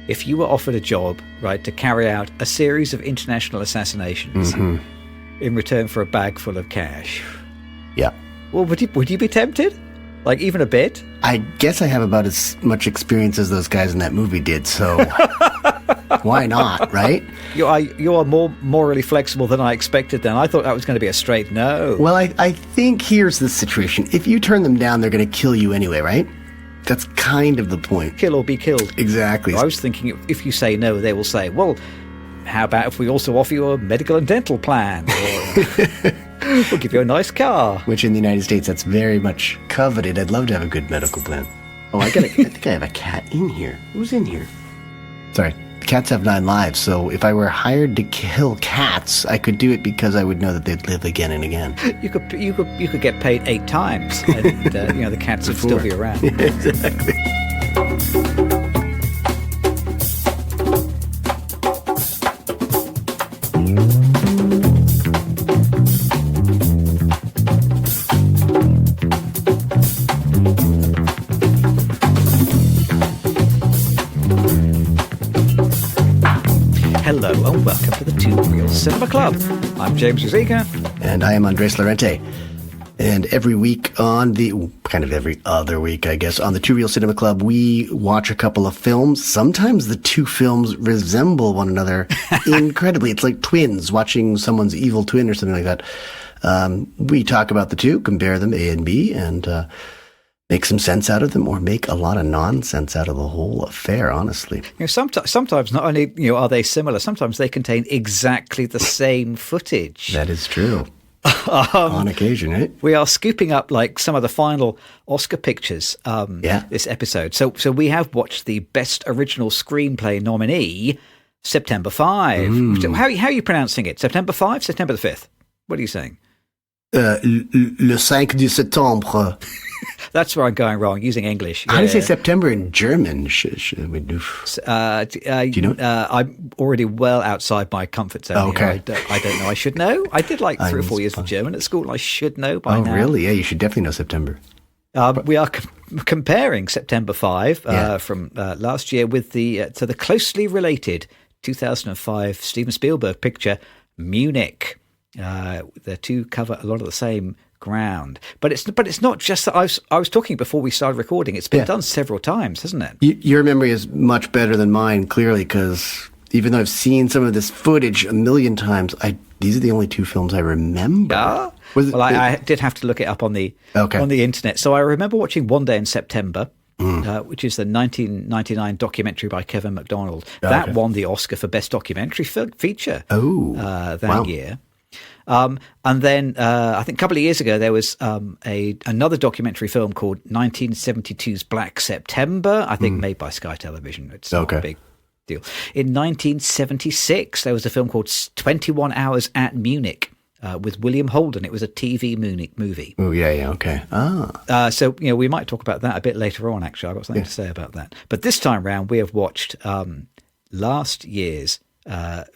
if you were offered a job, right, to carry out a series of international assassinations in return for a bag full of cash. Yeah. Well, would you be tempted? Like, even a bit? I guess I have about as much experience as those guys in that movie did, so why not, right? You are more morally flexible than I expected then. I thought that was going to be a straight no. Well, I think here's the situation. If you turn them down, they're going to kill you anyway, right? That's kind of the point. Kill or be killed. Exactly. I was thinking if you say no, they will say, well, how about if we also offer you a medical and dental plan? Or we'll give you a nice car. Which in the United States, that's very much coveted. I'd love to have a good medical plan. Oh, I think I have a cat in here. Who's in here? Sorry. Cats have 9 lives, so if I were hired to kill cats, I could do it because I would know that they'd live again and again. You could get paid 8 times, and the cats would still be around. Exactly. Hello and welcome to the Two Real Cinema Club. I'm James Ruzika. And I am Andres Lorente. And every week every other week, I guess, on the Two Real Cinema Club, we watch a couple of films. Sometimes the two films resemble one another incredibly. It's like twins watching someone's evil twin or something like that. We talk about the two, compare them, A and B, and make some sense out of them, or make a lot of nonsense out of the whole affair, honestly. Sometimes not only are they similar, sometimes they contain exactly the same footage. That is true. On occasion, right? We are scooping up like some of the final Oscar pictures this episode. So we have watched the Best Original Screenplay nominee, September 5. How are you pronouncing it? September 5? September the 5th? What are you saying? Le 5 de septembre. That's where I'm going wrong, using English. How do you say September in German? Do you know? I'm already well outside my comfort zone. Okay. I don't know. I should know. I did like 3 or 4 years of German at school. I should know by now. Oh, really? Yeah, you should definitely know September. We are comparing September 5 from last year with the closely related 2005 Steven Spielberg picture, Munich. The two cover a lot of the same ground, but it's not just that. I was talking before we started recording. It's been done several times, hasn't it? Your memory is much better than mine, clearly, because even though I've seen some of this footage a million times, these are the only 2 films I remember. I did have to look it up on the internet. So I remember watching One Day in September, which is the 1999 documentary by Kevin MacDonald. That won the Oscar for Best Documentary Feature that year. And then I think a couple of years ago there was another documentary film called 1972's Black September, I think made by Sky Television. It's not a big deal. In 1976 there was a film called 21 Hours at Munich with William Holden. It was a TV Munich movie. Oh, yeah, okay. So we might talk about that a bit later on, actually. I've got something to say about that. But this time round we have watched last year's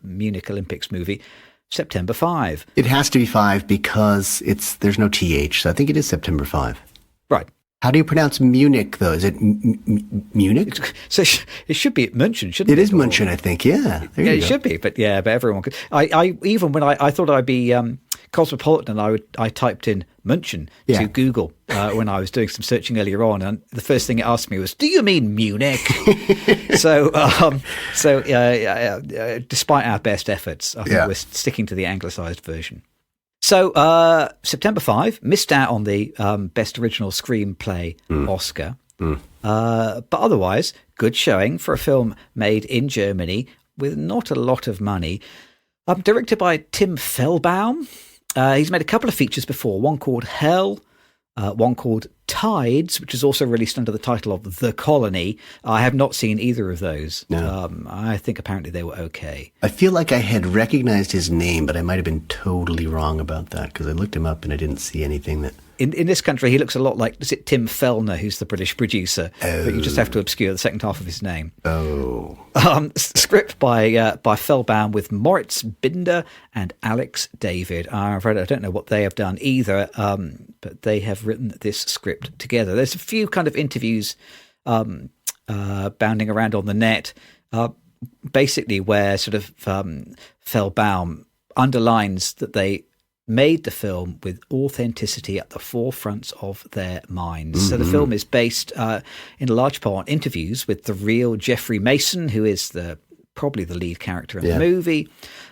Munich Olympics movie, September 5. It has to be 5 because there's no TH, so I think it is September 5. Right. How do you pronounce Munich, though? Is it Munich? So it should be München, shouldn't it? It is München, I think, yeah. It should be, but everyone could. Even when I thought I'd be cosmopolitan, I typed in München to Google when I was doing some searching earlier on, and the first thing it asked me was, "Do you mean Munich?" so despite our best efforts, I think we're sticking to the anglicised version. So September 5 missed out on the Best Original Screenplay Oscar, but otherwise good showing for a film made in Germany with not a lot of money. Directed by Tim Fellbaum. He's made a couple of features before, one called Hell, one called Tides, which is also released under the title of The Colony. I have not seen either of those. No. I think apparently they were okay. I feel like I had recognized his name, but I might have been totally wrong about that because I looked him up and I didn't see anything that... In this country, he looks a lot like, is it Tim Fellner, who's the British producer? Oh. But you just have to obscure the second half of his name. Oh. Script by Fellbaum with Moritz Binder and Alex David. I'm afraid I don't know what they have done either, but they have written this script together. There's a few kind of interviews bounding around on the net basically where sort of Feldbaum underlines that they made the film with authenticity at the forefront of their minds. Mm-hmm. So the film is based in large part on interviews with the real Jeffrey Mason, who is probably the lead character in the movie.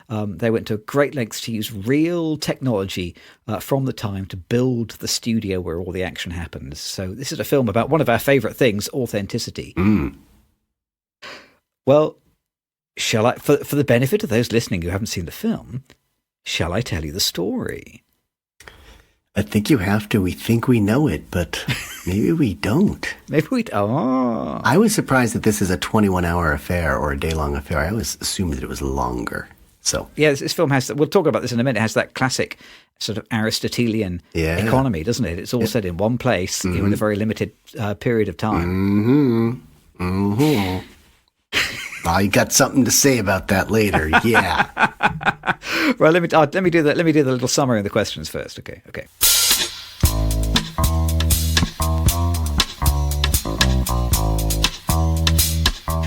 They went to great lengths to use real technology from the time to build the studio where all the action happens. So this is a film about one of our favorite things, authenticity. Mm. Well, shall I, for the benefit of those listening who haven't seen the film, shall I tell you the story? I think you have to. We think we know it, but maybe we don't. Maybe we don't. Oh. I was surprised that this is a 21-hour affair or a day-long affair. I always assumed that it was longer. So yeah, this film has, we'll talk about this in a minute, it has that classic sort of Aristotelian economy, doesn't it? It's all set in one place in a very limited period of time. Mm-hmm. Mm-hmm. I got something to say about that later. Yeah. Well, let me do the little summary of the questions first. Okay.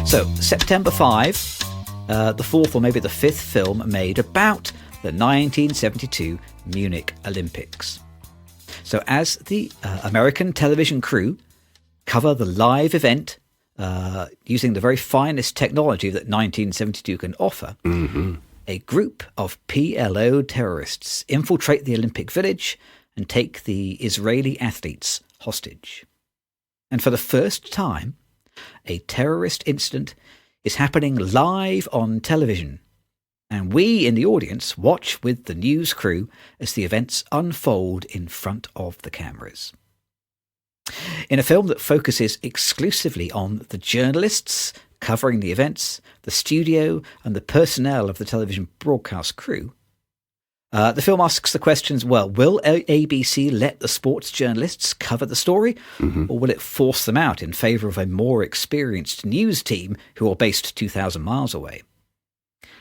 So, September 5, the fourth or maybe the fifth film made about the 1972 Munich Olympics. So, as the American television crew cover the live event using the very finest technology that 1972 can offer, a group of PLO terrorists infiltrate the Olympic Village and take the Israeli athletes hostage. And for the first time, a terrorist incident is happening live on television. And we in the audience watch with the news crew as the events unfold in front of the cameras. In a film that focuses exclusively on the journalists covering the events, the studio, and the personnel of the television broadcast crew, the film asks the questions, well, will ABC let the sports journalists cover the story, or will it force them out in favour of a more experienced news team who are based 2,000 miles away?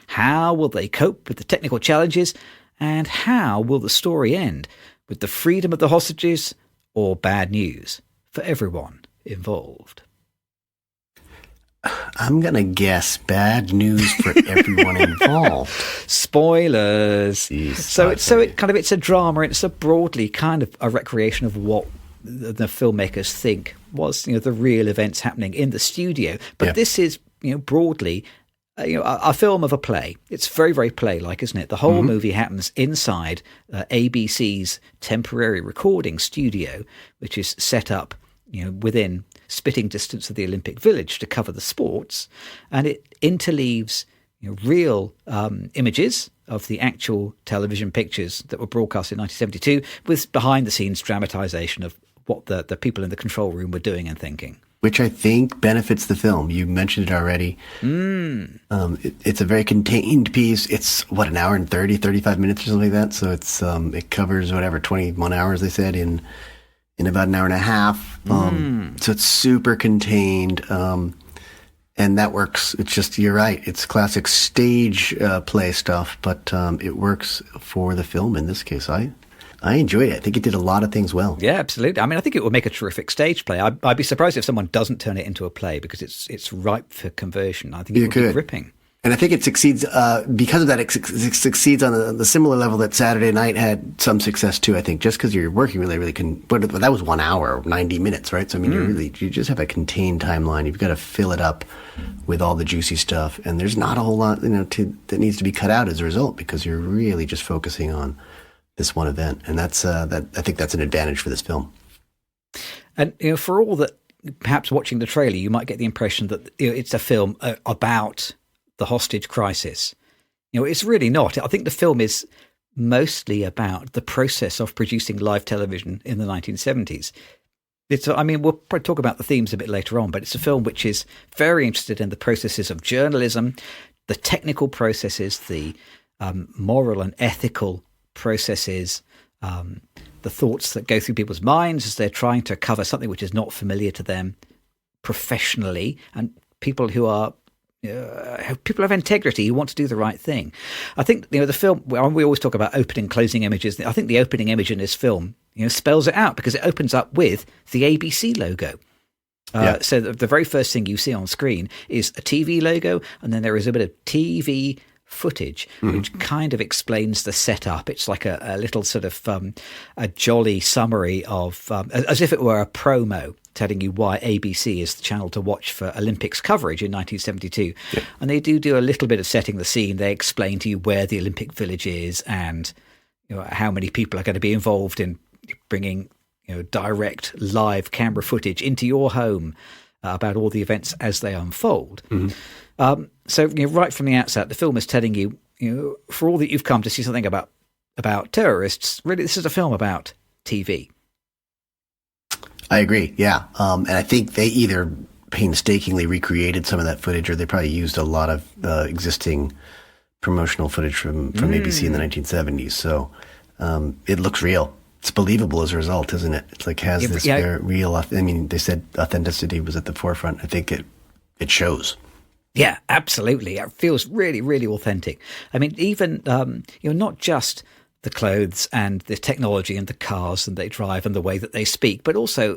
How will they cope with the technical challenges, and how will the story end, with the freedom of the hostages or bad news for everyone involved? I'm going to guess bad news for everyone involved. Spoilers. Jeez, it's a drama. It's a broadly kind of a recreation of what the filmmakers think was, the real events happening in the studio. But this is, broadly, a film of a play. It's very, very play-like, isn't it? The whole movie happens inside ABC's temporary recording studio, which is set up, within spitting distance of the Olympic Village to cover the sports, and it interleaves real images of the actual television pictures that were broadcast in 1972 with behind-the-scenes dramatisation of what the people in the control room were doing and thinking. Which I think benefits the film. You mentioned it already. It's a very contained piece. It's, an hour and 35 minutes or something like that? So it's it covers, 21 hours, they said, in about an hour and a half. So it's super contained. And that works. It's just, you're right. It's classic stage play stuff, but it works for the film in this case. I enjoyed it. I think it did a lot of things well. Yeah, absolutely. I mean, I think it would make a terrific stage play. I'd be surprised if someone doesn't turn it into a play because it's ripe for conversion. I think it would be gripping. And I think it succeeds because of that. It succeeds on the similar level that Saturday Night had some success too. I think just because you're working really but that was 1 hour, 90 minutes, right? So I mean, you just have a contained timeline. You've got to fill it up with all the juicy stuff, and there's not a whole lot that needs to be cut out as a result because you're really just focusing on this one event, and that's I think that's an advantage for this film. And for all that, perhaps watching the trailer, you might get the impression that it's a film about the hostage crisis. It's really not. I think the film is mostly about the process of producing live television in the 1970s. We'll probably talk about the themes a bit later on, but it's a film which is very interested in the processes of journalism, the technical processes, the moral and ethical processes, the thoughts that go through people's minds as they're trying to cover something which is not familiar to them professionally, and people who are people have integrity who want to do the right thing. I think the film, we always talk about opening closing images. I think the opening image in this film spells it out because it opens up with the ABC logo. So the very first thing you see on screen is a TV logo, and then there is a bit of TV footage, which kind of explains the setup. It's like a little sort of a jolly summary of, as if it were a promo telling you why ABC is the channel to watch for Olympics coverage in 1972. Yeah. And they do a little bit of setting the scene. They explain to you where the Olympic Village is and how many people are going to be involved in bringing direct live camera footage into your home about all the events as they unfold. So right from the outset, the film is telling you, for all that you've come to see something about terrorists, really this is a film about TV. I agree, yeah. And I think they either painstakingly recreated some of that footage, or they probably used a lot of existing promotional footage from ABC in the 1970s. So it looks real. It's believable as a result, isn't it? It's like has this very real. I mean, they said authenticity was at the forefront. I think it shows. Yeah, absolutely. It feels really, really authentic. I mean, even not just the clothes and the technology and the cars and they drive and the way that they speak, but also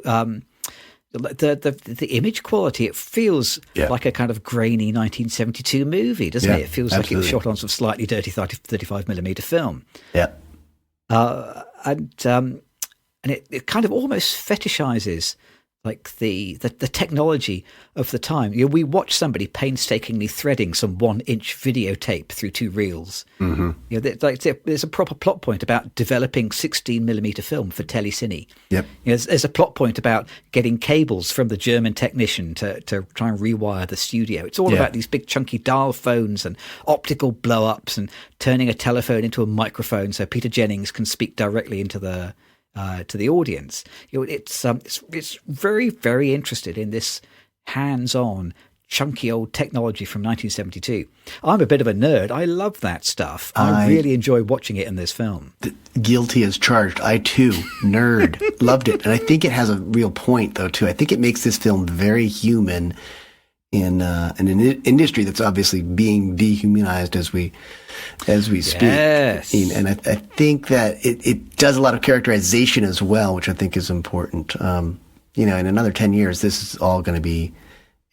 the image quality. It feels like a kind of grainy 1972 movie, doesn't it? It feels like it was shot on some slightly dirty 35 millimeter film. Yeah. And it kind of almost fetishizes like the technology of the time. We watch somebody painstakingly threading some 1-inch videotape through 2 reels. There's a proper plot point about developing 16 millimeter film for telecine. Yep. There's a plot point about getting cables from the German technician to try and rewire the studio. It's all about these big chunky dial phones and optical blow-ups and turning a telephone into a microphone so Peter Jennings can speak directly into the to the audience. It's very, very interested in this hands-on, chunky old technology from 1972. I'm a bit of a nerd. I love that stuff. I really enjoy watching it in this film. Guilty as charged. I too, nerd, loved it. And I think it has a real point, though, too. I think it makes this film very human in an industry that's obviously being dehumanized as we speak. Yes. And I think that it does a lot of characterization as well, which I think is important. In another 10 years, this is all going to be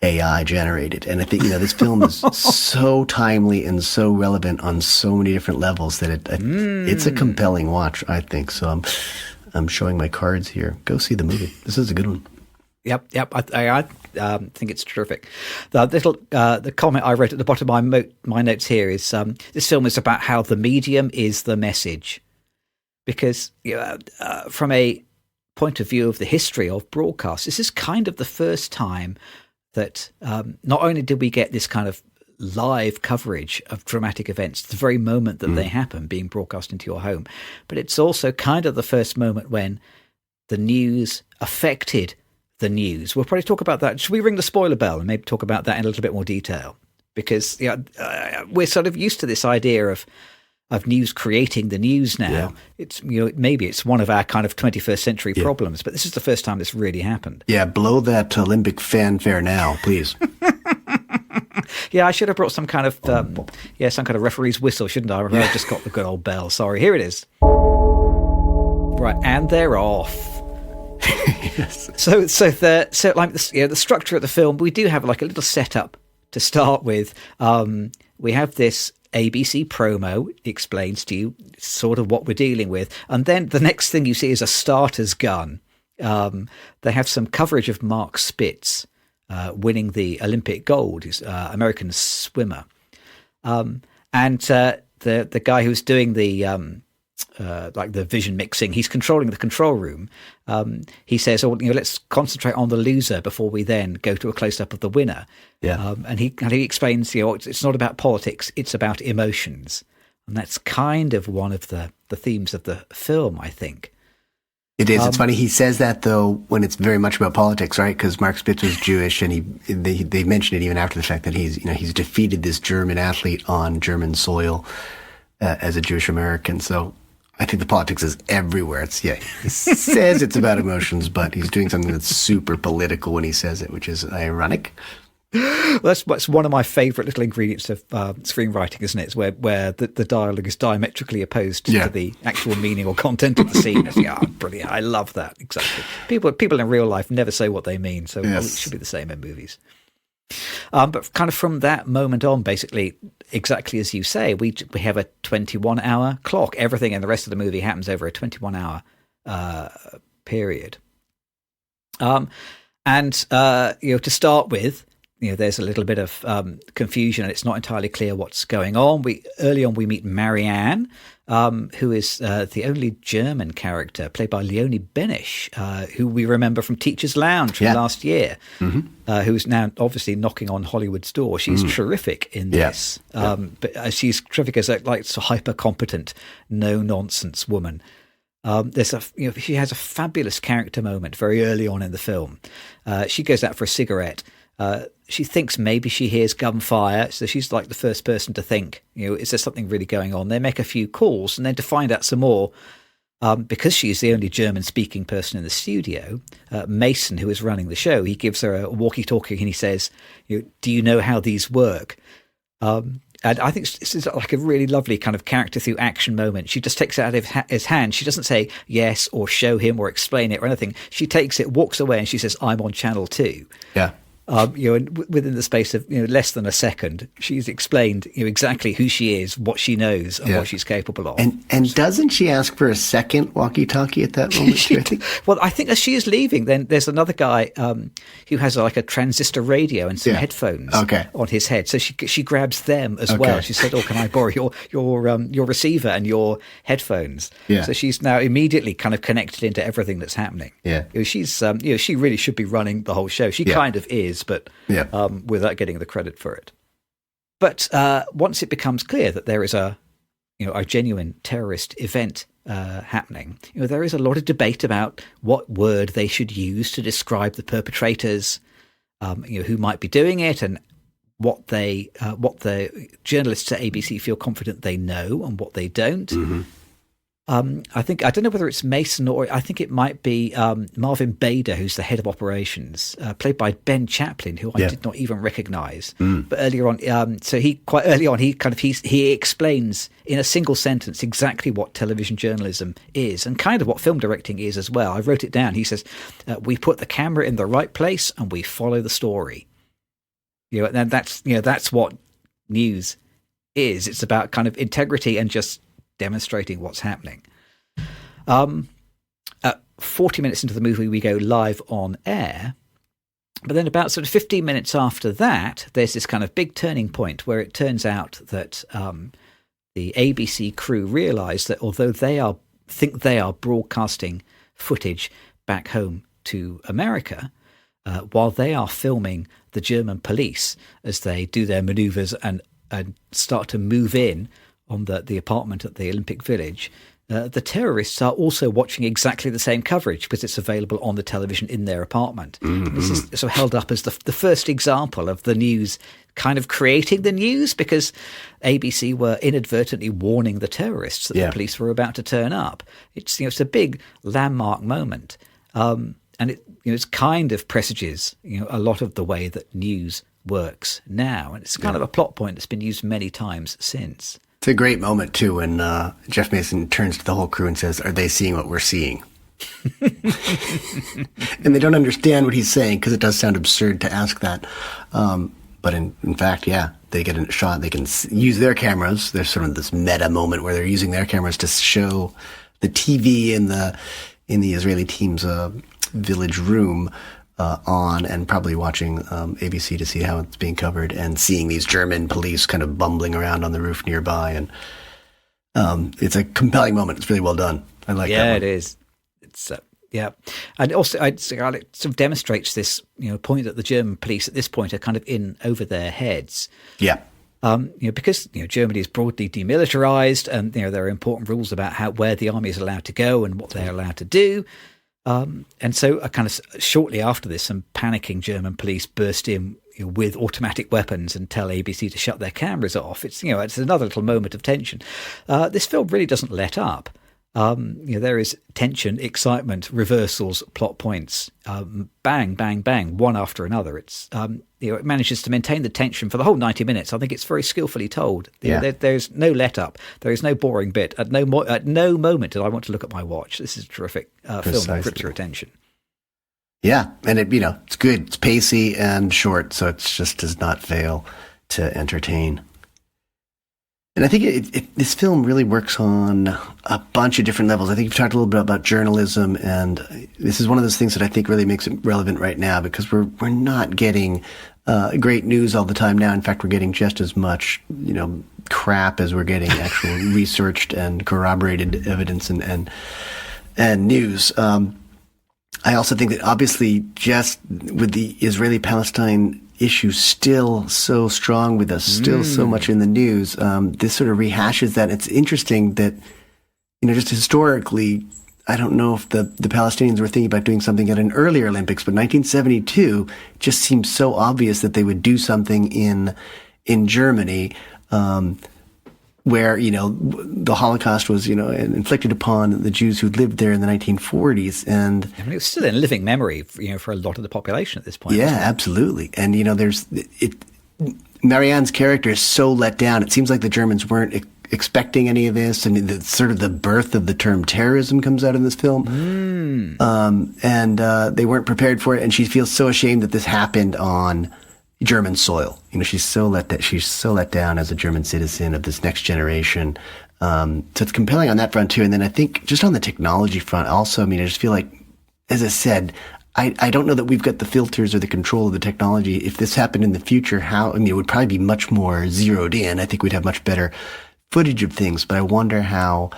AI generated. And I think, this film is so timely and so relevant on so many different levels that it's a compelling watch, I think. So I'm showing my cards here. Go see the movie. This is a good one. Yep. I think it's terrific. The comment I wrote at the bottom of my notes here is this film is about how the medium is the message, because from a point of view of the history of broadcast, this is kind of the first time that not only did we get this kind of live coverage of dramatic events, the very moment that they happen, being broadcast into your home, but it's also kind of the first moment when the news affected the news. We'll probably talk about that. Should we ring the spoiler bell and maybe talk about that in a little bit more detail? Because we're sort of used to this idea of news creating the news now. Yeah. It's maybe it's one of our kind of 21st century problems, but this is the first time this really happened. Yeah, blow that Olympic fanfare now, please. Yeah, I should have brought some kind of some kind of referee's whistle, shouldn't I? I just got the good old bell. Sorry, here it is. Right, and they're off. Yes. So the structure of the film, we do have like a little setup to start with. We have this ABC promo explains to you sort of what we're dealing with, and then the next thing you see is a starter's gun. They have some coverage of Mark Spitz winning the Olympic gold. He's American swimmer, and the guy who's doing the like the vision mixing, he's controlling the control room. He says, let's concentrate on the loser before we then go to a close-up of the winner. Yeah. And he explains, it's not about politics, it's about emotions. And that's kind of one of the themes of the film, I think. It is. It's funny. He says that, though, when it's very much about politics, right? Because Mark Spitz was Jewish, and they mention it even after the fact that he's defeated this German athlete on German soil as a Jewish American. So I think the politics is everywhere. He says it's about emotions, but he's doing something that's super political when he says it, which is ironic. Well, that's one of my favourite little ingredients of screenwriting, isn't it? It's where the dialogue is diametrically opposed to the actual meaning or content of the scene. Brilliant! I love that. Exactly. People in real life never say what they mean, so it should be the same in movies. But kind of from that moment on, basically, exactly as you say, we have a 21-hour clock. Everything in the rest of the movie happens over a 21-hour period. And to start with, there's a little bit of confusion, and it's not entirely clear what's going on. Early on we meet Marianne, who is the only German character, played by Leonie Benisch, who we remember from Teacher's Lounge from last year, who's now obviously knocking on Hollywood's door. She's terrific in this, but she's terrific as a hyper competent, no nonsense woman. She has a fabulous character moment very early on in the film. She goes out for a cigarette. She thinks maybe she hears gunfire, so she's like the first person to think, is there something really going on? They make a few calls, and then to find out some more, because she's the only German-speaking person in the studio, Mason, who is running the show, he gives her a walkie-talkie, and he says, do you know how these work? And I think this is like a really lovely kind of character through action moment. She just takes it out of his hand. She doesn't say yes or show him or explain it or anything. She takes it, walks away, and she says, I'm on channel 2. Yeah. And within the space of less than a second, she's explained exactly who she is, what she knows, and what she's capable of. And doesn't she ask for a second walkie-talkie at that moment? Well, I think as she is leaving, then there's another guy who has like a transistor radio and some headphones on his head. So she grabs them as well. She said, "Oh, can I borrow your receiver and your headphones?" Yeah. So she's now immediately kind of connected into everything that's happening. Yeah. She's she really should be running the whole show. She kind of is, but without getting the credit for it. But once it becomes clear that there is a genuine terrorist event happening, there is a lot of debate about what word they should use to describe the perpetrators, who might be doing it, and what the journalists at ABC feel confident they know and what they don't. Mm-hmm. I don't know whether it's Mason or I think it might be Marvin Bader, who's the head of operations, played by Ben Chaplin, who I did not even recognise. But earlier on, he explains in a single sentence exactly what television journalism is and kind of what film directing is as well. I wrote it down. He says, "We put the camera in the right place and we follow the story." And that's what news is. It's about kind of integrity and just demonstrating what's happening. 40 minutes into the movie, we go live on air. But then about sort of 15 minutes after that, there's this kind of big turning point where it turns out that the ABC crew realise that although they think they are broadcasting footage back home to America, while they are filming the German police as they do their manoeuvres and start to move in on the apartment at the Olympic Village, the terrorists are also watching exactly the same coverage because it's available on the television in their apartment. Mm-hmm. This is sort of held up as the first example of the news kind of creating the news, because ABC were inadvertently warning the terrorists that the police were about to turn up. It's it's a big landmark moment, and it kind of presages a lot of the way that news works now, and it's kind of a plot point that's been used many times since. It's a great moment, too, when Jeff Mason turns to the whole crew and says, "Are they seeing what we're seeing?" And they don't understand what he's saying because it does sound absurd to ask that. But in fact, they get a shot. They can use their cameras. There's sort of this meta moment where they're using their cameras to show the TV in the Israeli team's village room on, and probably watching ABC to see how it's being covered, and seeing these German police kind of bumbling around on the roof nearby. And it's a compelling moment. It's really well done. I like that. Yeah, it is. It's and also it sort of demonstrates this point that the German police at this point are kind of in over their heads. Yeah. Because Germany is broadly demilitarized, and there are important rules about where the army is allowed to go and what they're allowed to do. And so kind of shortly after this, some panicking German police burst in with automatic weapons and tell ABC to shut their cameras off. It's it's another little moment of tension. This film really doesn't let up. There is tension, excitement, reversals, plot points, bang, bang, bang, one after another. It's it manages to maintain the tension for the whole 90 minutes. I think it's very skillfully told. There's no let up. There is no boring bit. At no moment did I want to look at my watch. This is a terrific film that grips your attention. Yeah, and it's good. It's pacey and short, so it just does not fail to entertain. And I think this film really works on a bunch of different levels. I think you've talked a little bit about journalism, and this is one of those things that I think really makes it relevant right now, because we're not getting great news all the time now. In fact, we're getting just as much crap as we're getting actual researched and corroborated evidence and news. I also think that obviously, just with the Israeli-Palestine issue still so strong with us, still so much in the news, this sort of rehashes that. It's interesting that, just historically, I don't know if the Palestinians were thinking about doing something at an earlier Olympics, but 1972 just seems so obvious that they would do something in Germany, where, the Holocaust was, inflicted upon the Jews who lived there in the 1940s. And I mean, it was still in living memory, for a lot of the population at this point. Yeah, absolutely. And, Marianne's character is so let down. It seems like the Germans weren't expecting any of this. And the birth of the term terrorism comes out in this film. And they weren't prepared for it. And she feels so ashamed that this happened on German soil. She's so let down as a German citizen of this next generation. So it's compelling on that front too. And then I think just on the technology front also, I just feel like, as I said, I don't know that we've got the filters or the control of the technology. If this happened in the future, it would probably be much more zeroed in. I think we'd have much better footage of things, but I wonder how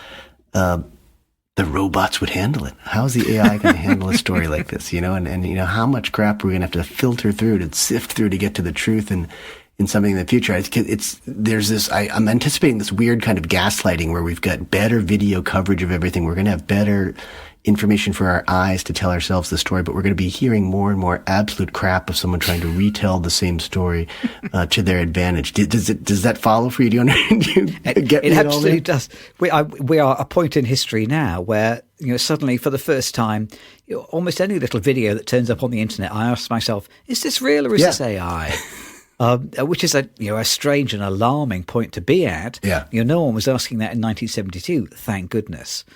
the robots would handle it. How is the AI going to handle a story like this, and how much crap are we going to have to filter through, to sift through to get to the truth and in something in the future? I'm anticipating this weird kind of gaslighting where we've got better video coverage of everything. We're going to have better information for our eyes to tell ourselves the story, but we're going to be hearing more and more absolute crap of someone trying to retell the same story to their advantage. Does that follow for you? Do you get it absolutely does. We are a point in history now where suddenly, for the first time, almost any little video that turns up on the internet, I ask myself, is this real or is this AI? Which is a strange and alarming point to be at. Yeah. No one was asking that in 1972. Thank goodness.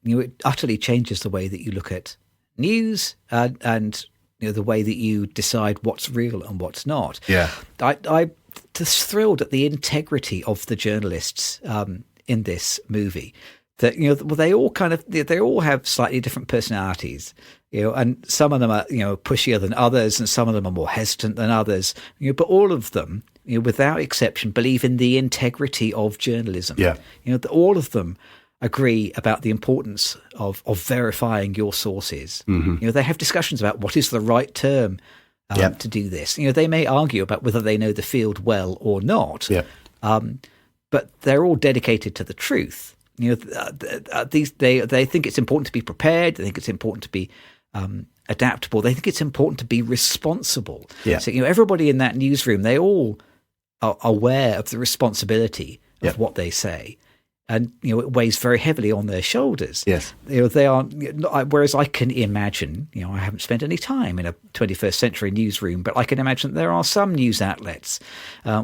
It utterly changes the way that you look at news and the way that you decide what's real and what's not. Yeah. I'm just thrilled at the integrity of the journalists in this movie. That they all have slightly different personalities. And some of them are pushier than others, and some of them are more hesitant than others. But all of them, without exception, believe in the integrity of journalism. Yeah. All of them agree about the importance of verifying your sources. Mm-hmm. They have discussions about what is the right term to do this. They may argue about whether they know the field well or not. Yeah. But they're all dedicated to the truth. They think it's important to be prepared. They think it's important to be adaptable. They think it's important to be responsible. Yeah. So everybody in that newsroom, they all are aware of the responsibility of what they say. And it weighs very heavily on their shoulders. Yes, they are. Whereas I can imagine, I haven't spent any time in a 21st century newsroom, but I can imagine there are some news outlets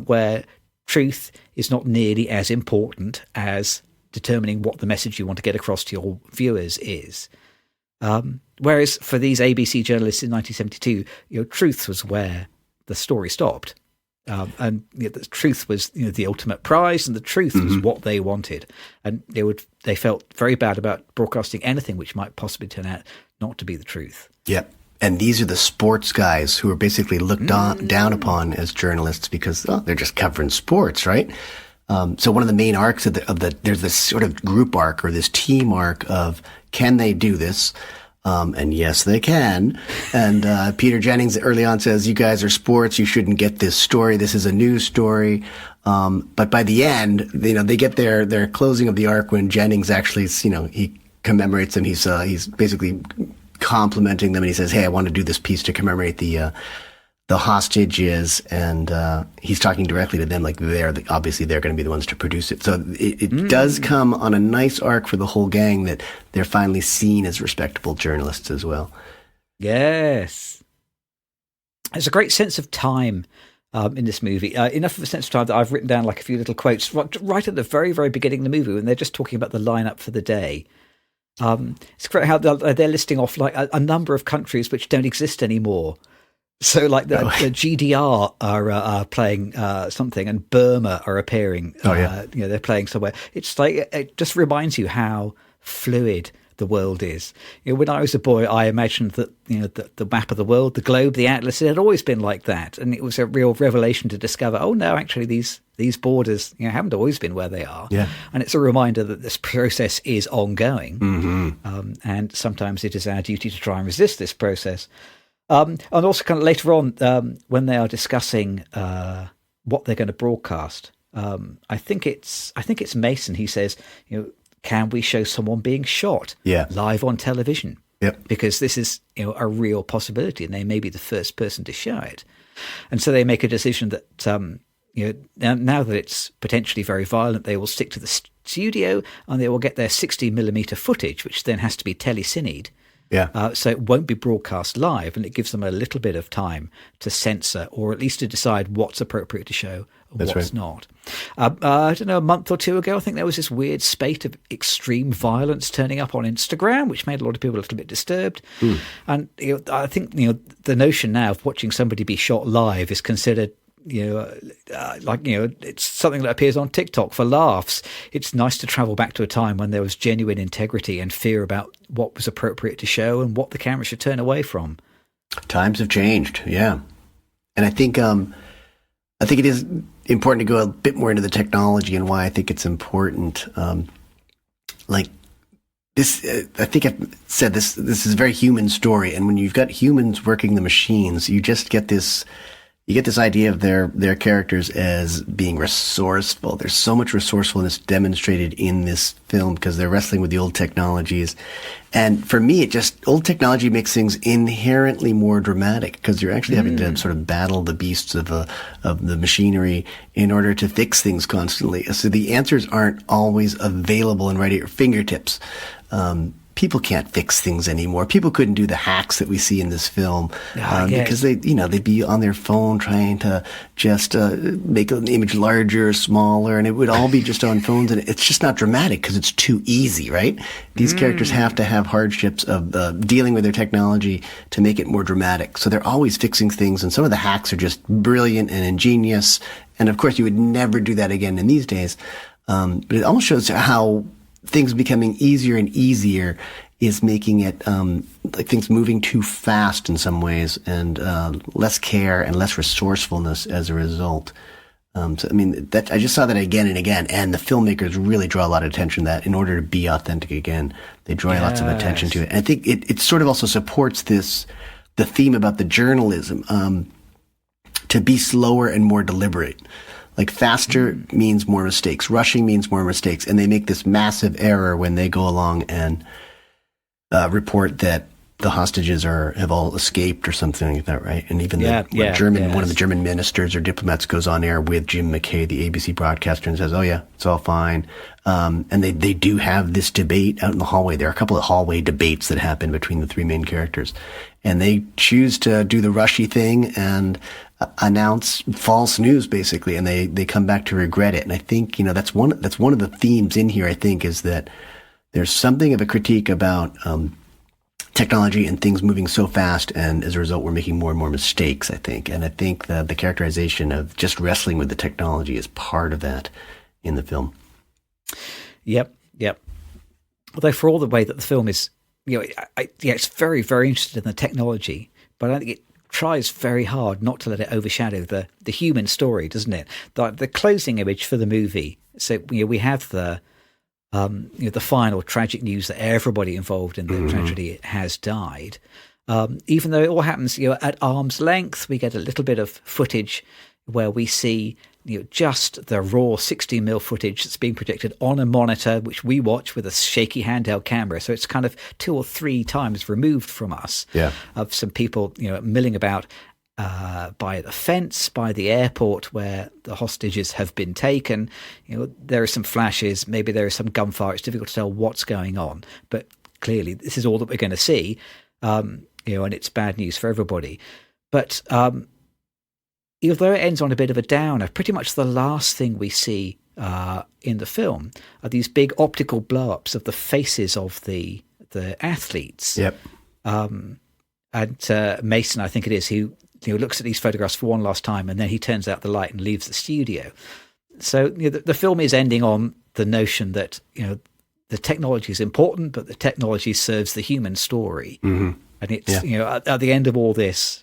where truth is not nearly as important as determining what the message you want to get across to your viewers is. Whereas for these ABC journalists in 1972, truth was where the story stopped. And the truth was the ultimate prize, and the truth was what they wanted. And they felt very bad about broadcasting anything which might possibly turn out not to be the truth. Yep. And these are the sports guys who are basically looked down upon as journalists because they're just covering sports, right? So one of the main arcs of the there's this sort of group arc or this team arc of, can they do this? And yes, they can. And Peter Jennings early on says, you guys are sports. You shouldn't get this story. This is a news story. But by the end, they get their closing of the arc when Jennings actually, he commemorates them. He's basically complimenting them, and he says, hey, I want to do this piece to commemorate the the hostage is, and he's talking directly to them, like obviously they're going to be the ones to produce it. So it does come on a nice arc for the whole gang that they're finally seen as respectable journalists as well. Yes. There's a great sense of time in this movie. Enough of a sense of time that I've written down like a few little quotes right at the very, very beginning of the movie when they're just talking about the lineup for the day. It's great how they're listing off like a number of countries which don't exist anymore. So like the GDR are playing something, and Burma are appearing. They're playing somewhere. It's like it just reminds you how fluid the world is. When I was a boy, I imagined that the map of the world, the globe, the atlas, it had always been like that, and it was a real revelation to discover. Oh no, actually these borders haven't always been where they are. Yeah. And it's a reminder that this process is ongoing, and sometimes it is our duty to try and resist this process. And also kind of later on, when they are discussing what they're going to broadcast, I think it's Mason. He says, can we show someone being shot live on television? Yep. Because this is a real possibility, and they may be the first person to show it. And so they make a decision that now that it's potentially very violent, they will stick to the studio and they will get their 60mm footage, which then has to be telecinied. Yeah. So it won't be broadcast live, and it gives them a little bit of time to censor, or at least to decide what's appropriate to show and what's not. I don't know, a month or two ago, I think there was this weird spate of extreme violence turning up on Instagram, which made a lot of people a little bit disturbed. And I think the notion now of watching somebody be shot live is considered it's something that appears on TikTok for laughs. It's nice to travel back to a time when there was genuine integrity and fear about what was appropriate to show and what the camera should turn away from. Times have changed, yeah. And I think it is important to go a bit more into the technology and why I think it's important. Like this, I think I've said this is a very human story, and when you've got humans working the machines, you just get this. You get this idea of their characters as being resourceful. There's so much resourcefulness demonstrated in this film because they're wrestling with the old technologies. And for me, old technology makes things inherently more dramatic because you're actually having to sort of battle the beasts of the machinery in order to fix things constantly. So the answers aren't always available and right at your fingertips. People can't fix things anymore. People couldn't do the hacks that we see in this film because they'd be on their phone trying to just make an image larger or smaller, and it would all be just on phones, and it's just not dramatic because it's too easy, right? These characters have to have hardships of dealing with their technology to make it more dramatic. So they're always fixing things, and some of the hacks are just brilliant and ingenious. And of course, you would never do that again in these days. But it almost shows how things becoming easier and easier is making it like things moving too fast in some ways, and less care and less resourcefulness as a result. So I mean, that I just saw that again and again, and the filmmakers really draw a lot of attention to that in order to be authentic again. They draw lots of attention to it, and I think it sort of also supports the theme about the journalism to be slower and more deliberate. Like faster means more mistakes. Rushing means more mistakes. And they make this massive error when they go along and report that the hostages have all escaped or something like that, right? And even one of the German ministers or diplomats goes on air with Jim McKay, the ABC broadcaster, and says, "Oh yeah, it's all fine." And they do have this debate out in the hallway. There are a couple of hallway debates that happen between the three main characters, and they choose to do the rushy thing and announce false news basically, and they come back to regret it. And I think that's one of the themes in here. I think is that there's something of a critique about technology and things moving so fast, and as a result, we're making more and more mistakes, I think. And I think the characterization of just wrestling with the technology is part of that in the film. Yep. Although for all the way that the film is, it's very, very interested in the technology, but I think it tries very hard not to let it overshadow the human story, doesn't it? The closing image for the movie. So we have the final tragic news that everybody involved in the tragedy has died. Even though it all happens at arm's length, we get a little bit of footage where we see just the raw 16mm footage that's being projected on a monitor, which we watch with a shaky handheld camera. So it's kind of 2 or 3 times removed from us of some people milling about. by the fence, by the airport where the hostages have been taken. There are some flashes, maybe there is some gunfire. It's difficult to tell what's going on, but clearly this is all that we're going to see, and it's bad news for everybody. But although it ends on a bit of a downer, pretty much the last thing we see in the film are these big optical blow-ups of the faces of the athletes. Yep. And Mason, I think it is, who looks at these photographs for one last time, and then he turns out the light and leaves the studio. So the film is ending on the notion that the technology is important, but the technology serves the human story. Mm-hmm. And it's at the end of all this,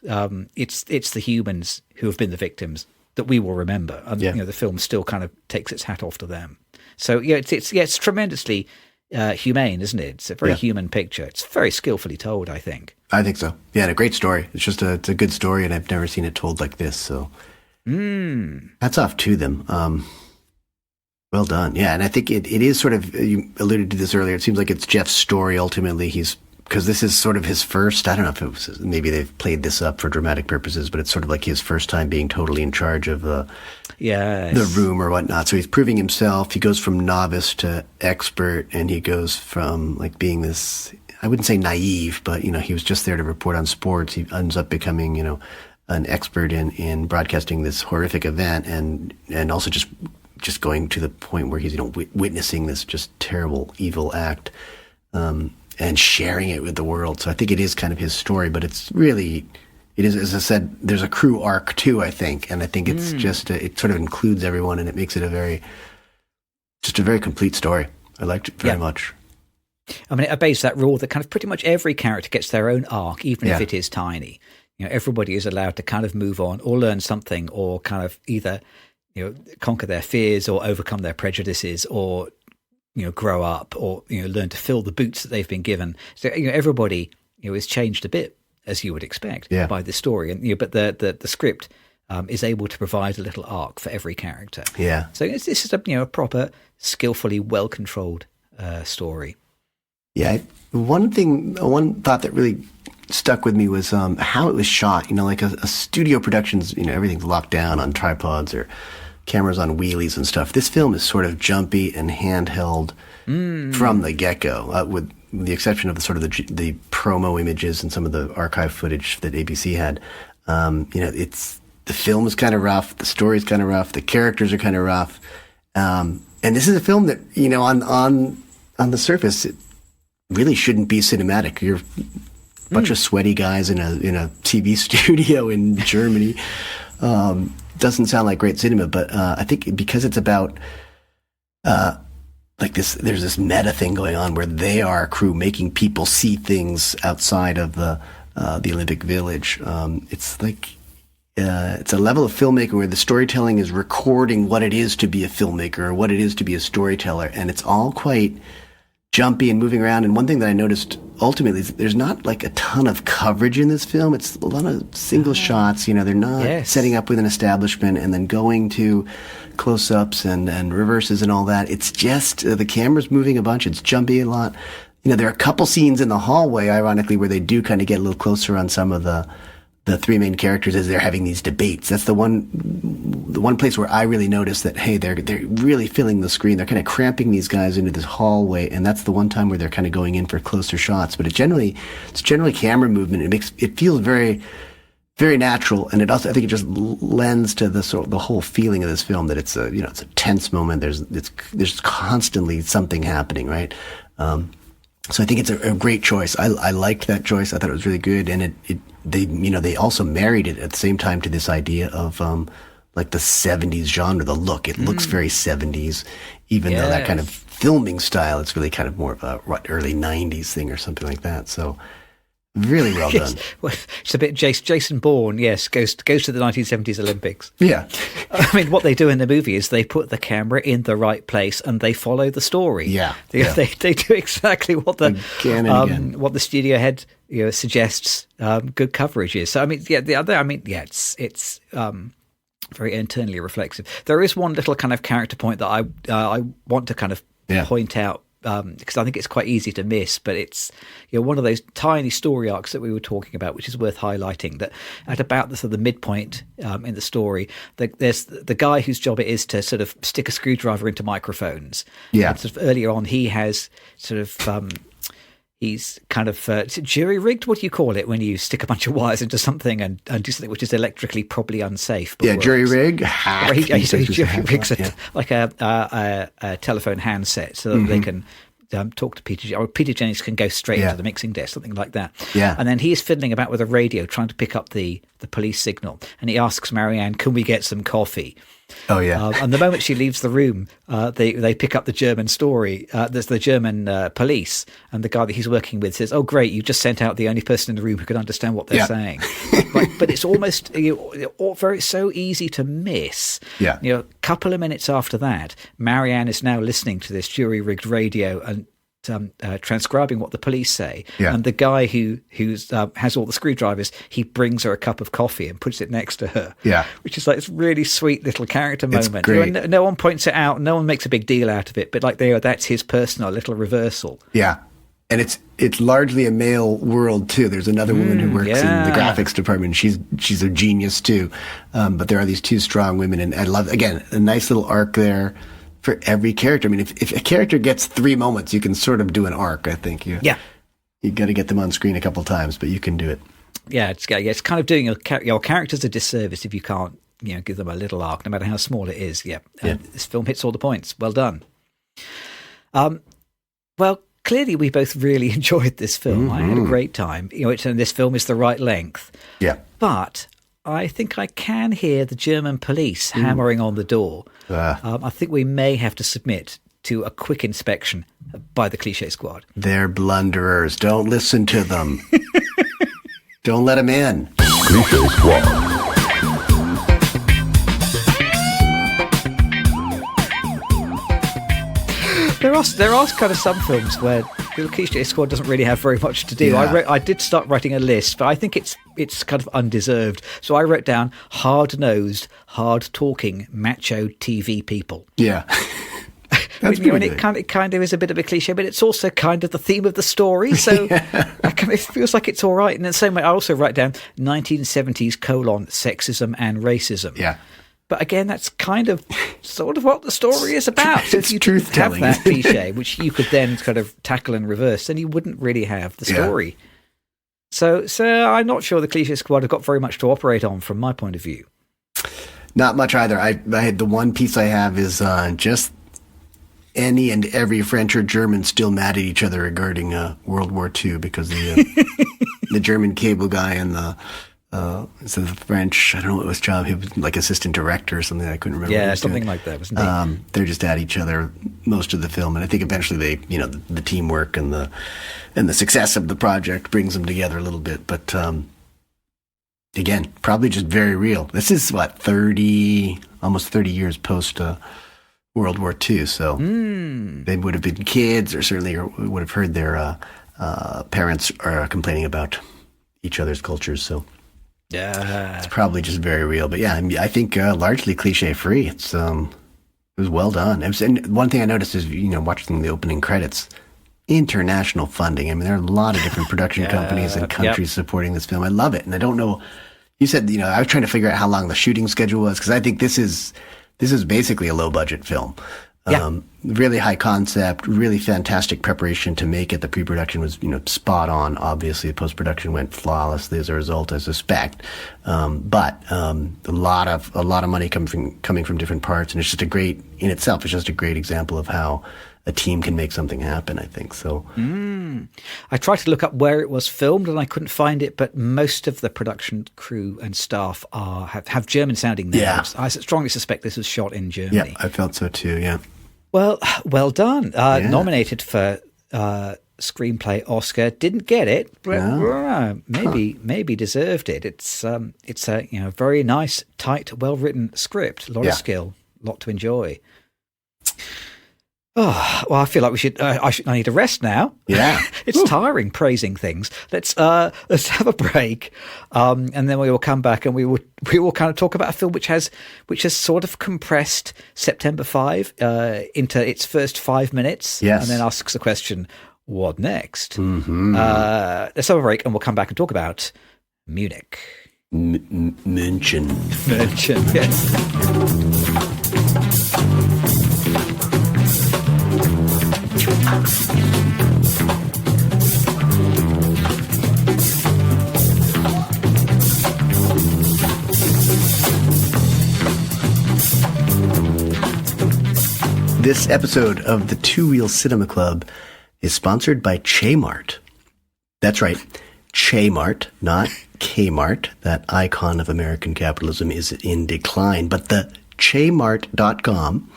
it's the humans who have been the victims that we will remember, and the film still kind of takes its hat off to them. So it's tremendously humane, isn't it? It's a very human picture. It's very skillfully told, I think. I think so. Yeah, and a great story. It's just it's a good story, and I've never seen it told like this. So, hats off to them. Well done. Yeah, and I think it is sort of, you alluded to this earlier, it seems like it's Jeff's story ultimately. Because this is sort of his first, I don't know if it was, maybe they've played this up for dramatic purposes, but it's sort of like his first time being totally in charge of the room or whatnot. So he's proving himself. He goes from novice to expert, and he goes from like being this, I wouldn't say naive, but he was just there to report on sports. He ends up becoming, an expert in broadcasting this horrific event, and also just going to the point where he's, witnessing this just terrible, evil act. And sharing it with the world. So I think it is kind of his story, but it is, as I said, there's a crew arc too, I think. And I think it's just, it sort of includes everyone, and it makes it a very complete story. I liked it very much. I mean, it obeys that rule that kind of pretty much every character gets their own arc, even if it is tiny. Everybody is allowed to kind of move on or learn something, or kind of either, conquer their fears or overcome their prejudices, or grow up, or learn to fill the boots that they've been given. So everybody is changed a bit, as you would expect, by the story, and but the script is able to provide a little arc for every character. Yeah. So this is a proper, skillfully well controlled story. Yeah. One thought that really stuck with me was how it was shot. Like a studio productions, everything's locked down on tripods or cameras on wheelies and stuff. This film is sort of jumpy and handheld from the get-go, with the exception of the promo images and some of the archive footage that ABC had. The film is kind of rough, the story is kind of rough, the characters are kind of rough, and this is a film that on the surface it really shouldn't be cinematic. You're a bunch of sweaty guys in a TV studio in Germany. Doesn't sound like great cinema, but I think because it's about like this, there's this meta thing going on where they are a crew making people see things outside of the Olympic Village. It's like it's a level of filmmaking where the storytelling is recording what it is to be a filmmaker or what it is to be a storyteller, and it's all quite jumpy and moving around. And one thing that I noticed ultimately is there's not like a ton of coverage in this film. It's a lot of single shots. They're not setting up with an establishment and then going to close-ups and reverses and all that. It's just the camera's moving a bunch. It's jumpy a lot. There are a couple scenes in the hallway, ironically, where they do kind of get a little closer on some of the three main characters as they're having these debates. That's the one place where I really noticed that, hey, they're really filling the screen. They're kind of cramping these guys into this hallway, and that's the one time where they're kind of going in for closer shots. But it's generally camera movement. It feels very, very natural, and it also, I think, it just lends to the whole feeling of this film that it's a tense moment. There's constantly something happening, right? So I think it's a great choice. I liked that choice. I thought it was really good, and they also married it at the same time to this idea of like the 70s genre, the look. It looks very 70s, even though that kind of filming style, it's really kind of more of a early 90s thing or something like that. So really well done. Well, it's a bit Jason Bourne, goes to the 1970s Olympics. Yeah. I mean, what they do in the movie is they put the camera in the right place and they follow the story. Yeah. They do exactly what what the studio head suggests good coverage is. So I mean, it's very internally reflexive. There is one little kind of character point that I want to kind of point out because I think it's quite easy to miss, but it's one of those tiny story arcs that we were talking about, which is worth highlighting. That at about the sort of the midpoint in the story, there's the guy whose job it is to sort of stick a screwdriver into microphones. Yeah. And sort of earlier on, he has sort of he's kind of jury rigged. What do you call it when you stick a bunch of wires into something and do something which is electrically probably unsafe? But jury rig. He jury rigs like a telephone handset so that they can talk to Peter, or Peter Jennings can go straight into the mixing desk, something like that. Yeah. And then he's fiddling about with a radio trying to pick up the police signal, and he asks Marianne, "Can we get some coffee?" Oh yeah. And the moment she leaves the room, they pick up the German story. There's the German police, and the guy that he's working with says, "Oh, great! You just sent out the only person in the room who can understand what they're saying." But it's almost so easy to miss. Yeah. A couple of minutes after that, Marianne is now listening to this jury-rigged radio and transcribing what the police say. Yeah. And the guy who has all the screwdrivers, he brings her a cup of coffee and puts it next to her. Yeah. Which is like this really sweet little character moment. It's great. No one points it out. No one makes a big deal out of it. But that's his personal little reversal. Yeah. And it's largely a male world too. There's another woman who works in the graphics department. She's a genius too. But there are these two strong women, and I love, again, a nice little arc there for every character. I mean, if a character gets 3 moments, you can sort of do an arc, I think. You got to get them on screen a couple times, but you can do it. Yeah, it's kind of doing your characters a disservice if you can't give them a little arc, no matter how small it is. This film hits all the points. Well done. Well, clearly we both really enjoyed this film. I had a great time. And this film is the right length. Yeah. But I think I can hear the German police hammering on the door. I think we may have to submit to a quick inspection by the Cliché Squad. They're blunderers. Don't listen to them. Don't let them in. Cliché Squad. There are kind of some films where the Cliché Squad doesn't really have very much to do. Yeah. I did start writing a list, but I think it's kind of undeserved. So I wrote down hard-nosed, hard-talking, macho TV people. Yeah. That's and it kind of is a bit of a cliche, but it's also kind of the theme of the story. So it feels like it's all right. And in the same way, I also write down 1970s : sexism and racism. Yeah. But again, that's kind of sort of what the story is about. So if you didn't have that cliche, which you could then kind of tackle and reverse, then you wouldn't really have the story. Yeah. So I'm not sure the Cliché Squad have got very much to operate on from my point of view. Not much either. I had the one piece I have is just any and every French or German still mad at each other regarding World War II because the German cable guy and the French, I don't know what his job, he was like assistant director or something, I couldn't remember. Yeah, something like that, wasn't he? They're just at each other most of the film, and I think eventually they, the teamwork and the success of the project brings them together a little bit, but again, probably just very real. This is almost 30 years post World War II, so they would have been kids, or certainly would have heard their parents complaining about each other's cultures, so yeah, it's probably just very real. But yeah, I think largely cliche free. It was well done. And one thing I noticed is watching the opening credits, international funding. I mean, there are a lot of different production companies and countries supporting this film. I love it, and I don't know. You said I was trying to figure out how long the shooting schedule was, because I think this is basically a low budget film. Really high concept, really fantastic preparation to make it. The pre-production was, spot on. Obviously, the post-production went flawlessly as a result, I suspect. But a lot of money coming from different parts, and it's just a great example of how a team can make something happen, I think. So I tried to look up where it was filmed and I couldn't find it, but most of the production crew and staff have German-sounding names. Yeah. I strongly suspect this was shot in Germany. Yeah, I felt so too, yeah. Well done. Nominated for screenplay Oscar, didn't get it, but maybe deserved it. It's a very nice, tight, well-written script. A lot of skill, a lot to enjoy. Oh, well, I feel like we should. I need a rest now. Yeah, it's tiring praising things. Let's have a break, and then we will come back and we will kind of talk about a film which has sort of compressed September 5 into its first 5 minutes, yes, and then asks the question, what next? Mm-hmm. Let's have a break, and we'll come back and talk about Munich. München, yes. This episode of the Two Wheel Cinema Club is sponsored by Kmart. That's right, Kmart, not Kmart. That icon of American capitalism is in decline. But the Kmart.com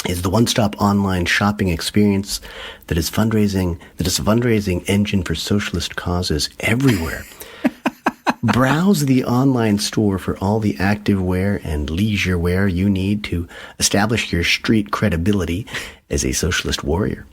is the one-stop online shopping experience that is a fundraising engine for socialist causes everywhere. Browse the online store for all the activewear and leisure wear you need to establish your street credibility as a socialist warrior.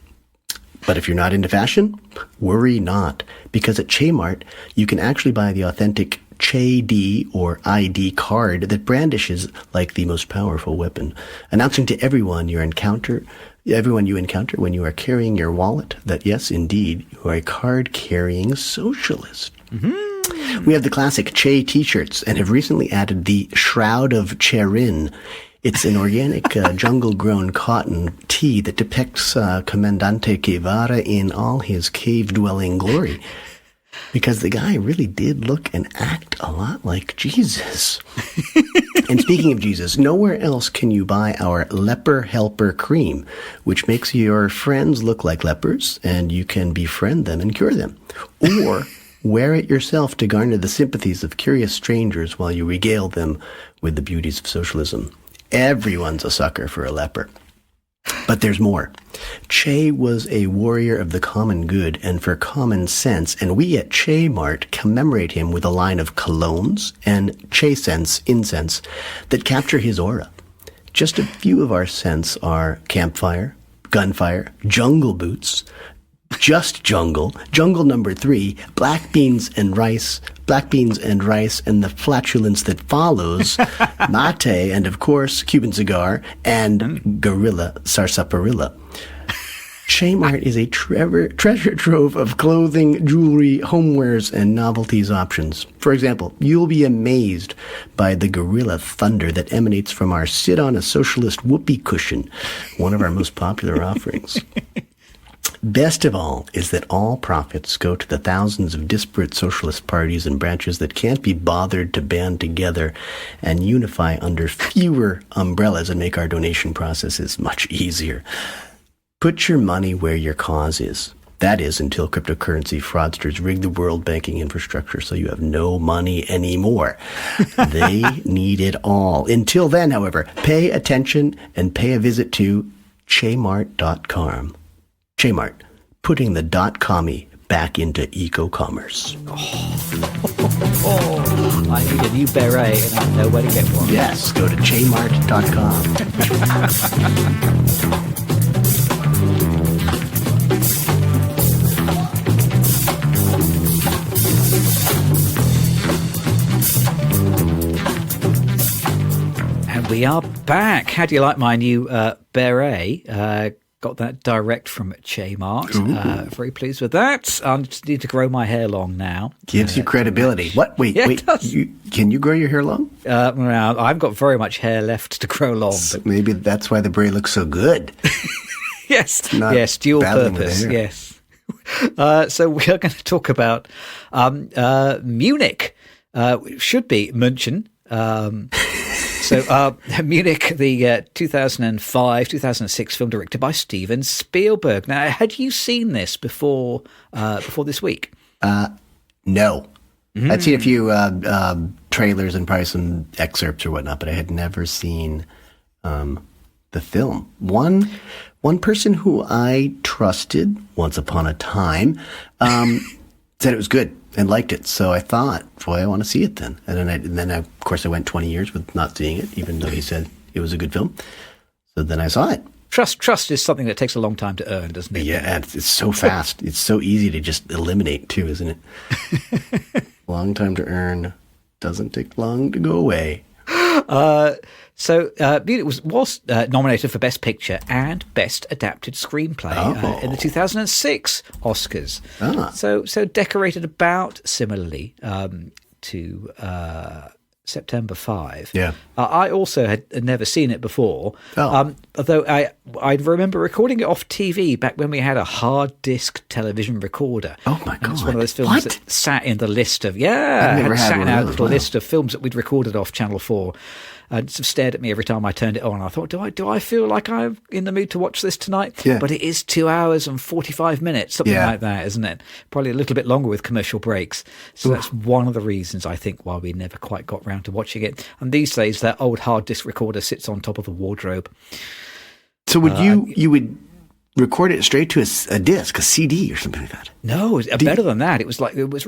But if you're not into fashion, worry not, because at Kmart, you can actually buy the authentic Che-D or ID card that brandishes like the most powerful weapon, announcing to everyone you encounter when you are carrying your wallet that, yes, indeed, you are a card-carrying socialist. Mm-hmm. We have the classic Che t-shirts and have recently added the Shroud of Cherin. It's an organic jungle-grown cotton tee that depicts Comandante Guevara in all his cave-dwelling glory. Because the guy really did look and act a lot like Jesus. And speaking of Jesus, nowhere else can you buy our Leper Helper cream, which makes your friends look like lepers, and you can befriend them and cure them. Or wear it yourself to garner the sympathies of curious strangers while you regale them with the beauties of socialism. Everyone's a sucker for a leper. But there's more. Che was a warrior of the common good and for common sense, and we at Kmart commemorate him with a line of colognes and Che-sense incense that capture his aura. Just a few of our scents are campfire, gunfire, jungle boots, just jungle, jungle number 3, black beans and rice, and the flatulence that follows, mate, and of course, Cuban cigar, and gorilla, sarsaparilla. Kmart is a treasure trove of clothing, jewelry, homewares, and novelties options. For example, you'll be amazed by the gorilla thunder that emanates from our Sit on a Socialist whoopee cushion, one of our most popular offerings. Best of all is that all profits go to the thousands of disparate socialist parties and branches that can't be bothered to band together and unify under fewer umbrellas and make our donation processes much easier. Put your money where your cause is. That is, until cryptocurrency fraudsters rig the world banking infrastructure so you have no money anymore. They need it all. Until then, however, pay attention and pay a visit to Kmart.com. Kmart, putting the .commie back into eco-commerce. I need a new beret and I know where to get one. Yes, go to Kmart.com. And we are back. How do you like my new beret? Got that direct from Kmart. Very pleased with that. I just need to grow my hair long now. Gives you credibility. What? Wait. Can you grow your hair long? No, I've got very much hair left to grow long. But maybe that's why the beret looks so good. Yes, dual purpose. Yes. So we are going to talk about Munich. Should be München. So Munich, the 2005-2006 film directed by Steven Spielberg. Now, had you seen this before this week? No. I'd seen a few trailers and probably some excerpts or whatnot, but I had never seen the film. One person who I trusted once upon a time said it was good and liked it. So I thought, boy, I want to see it then. And then of course, I went 20 years with not seeing it, even though he said it was a good film. So then I saw it. Trust is something that takes a long time to earn, doesn't it? Yeah, it's so fast. It's so easy to just eliminate too, isn't it? Long time to earn, doesn't take long to go away. So Munich was nominated for Best Picture and Best Adapted Screenplay in the 2006 Oscars. So decorated about similarly to September 5. Yeah. I also had never seen it before, although I remember recording it off TV back when we had a hard disk television recorder. Oh my God! It's one of those films that sat in the list of sat in our little list of films that we'd recorded off Channel 4. And sort of stared at me every time I turned it on. I thought, do I feel like I'm in the mood to watch this tonight? Yeah. But it is 2 hours and 45 minutes, something like that, isn't it? Probably a little bit longer with commercial breaks. So that's one of the reasons, I think, why we never quite got round to watching it. And these days, that old hard disk recorder sits on top of the wardrobe. So would you would record it straight to a disc, a CD or something like that? No, better than that. It was like there was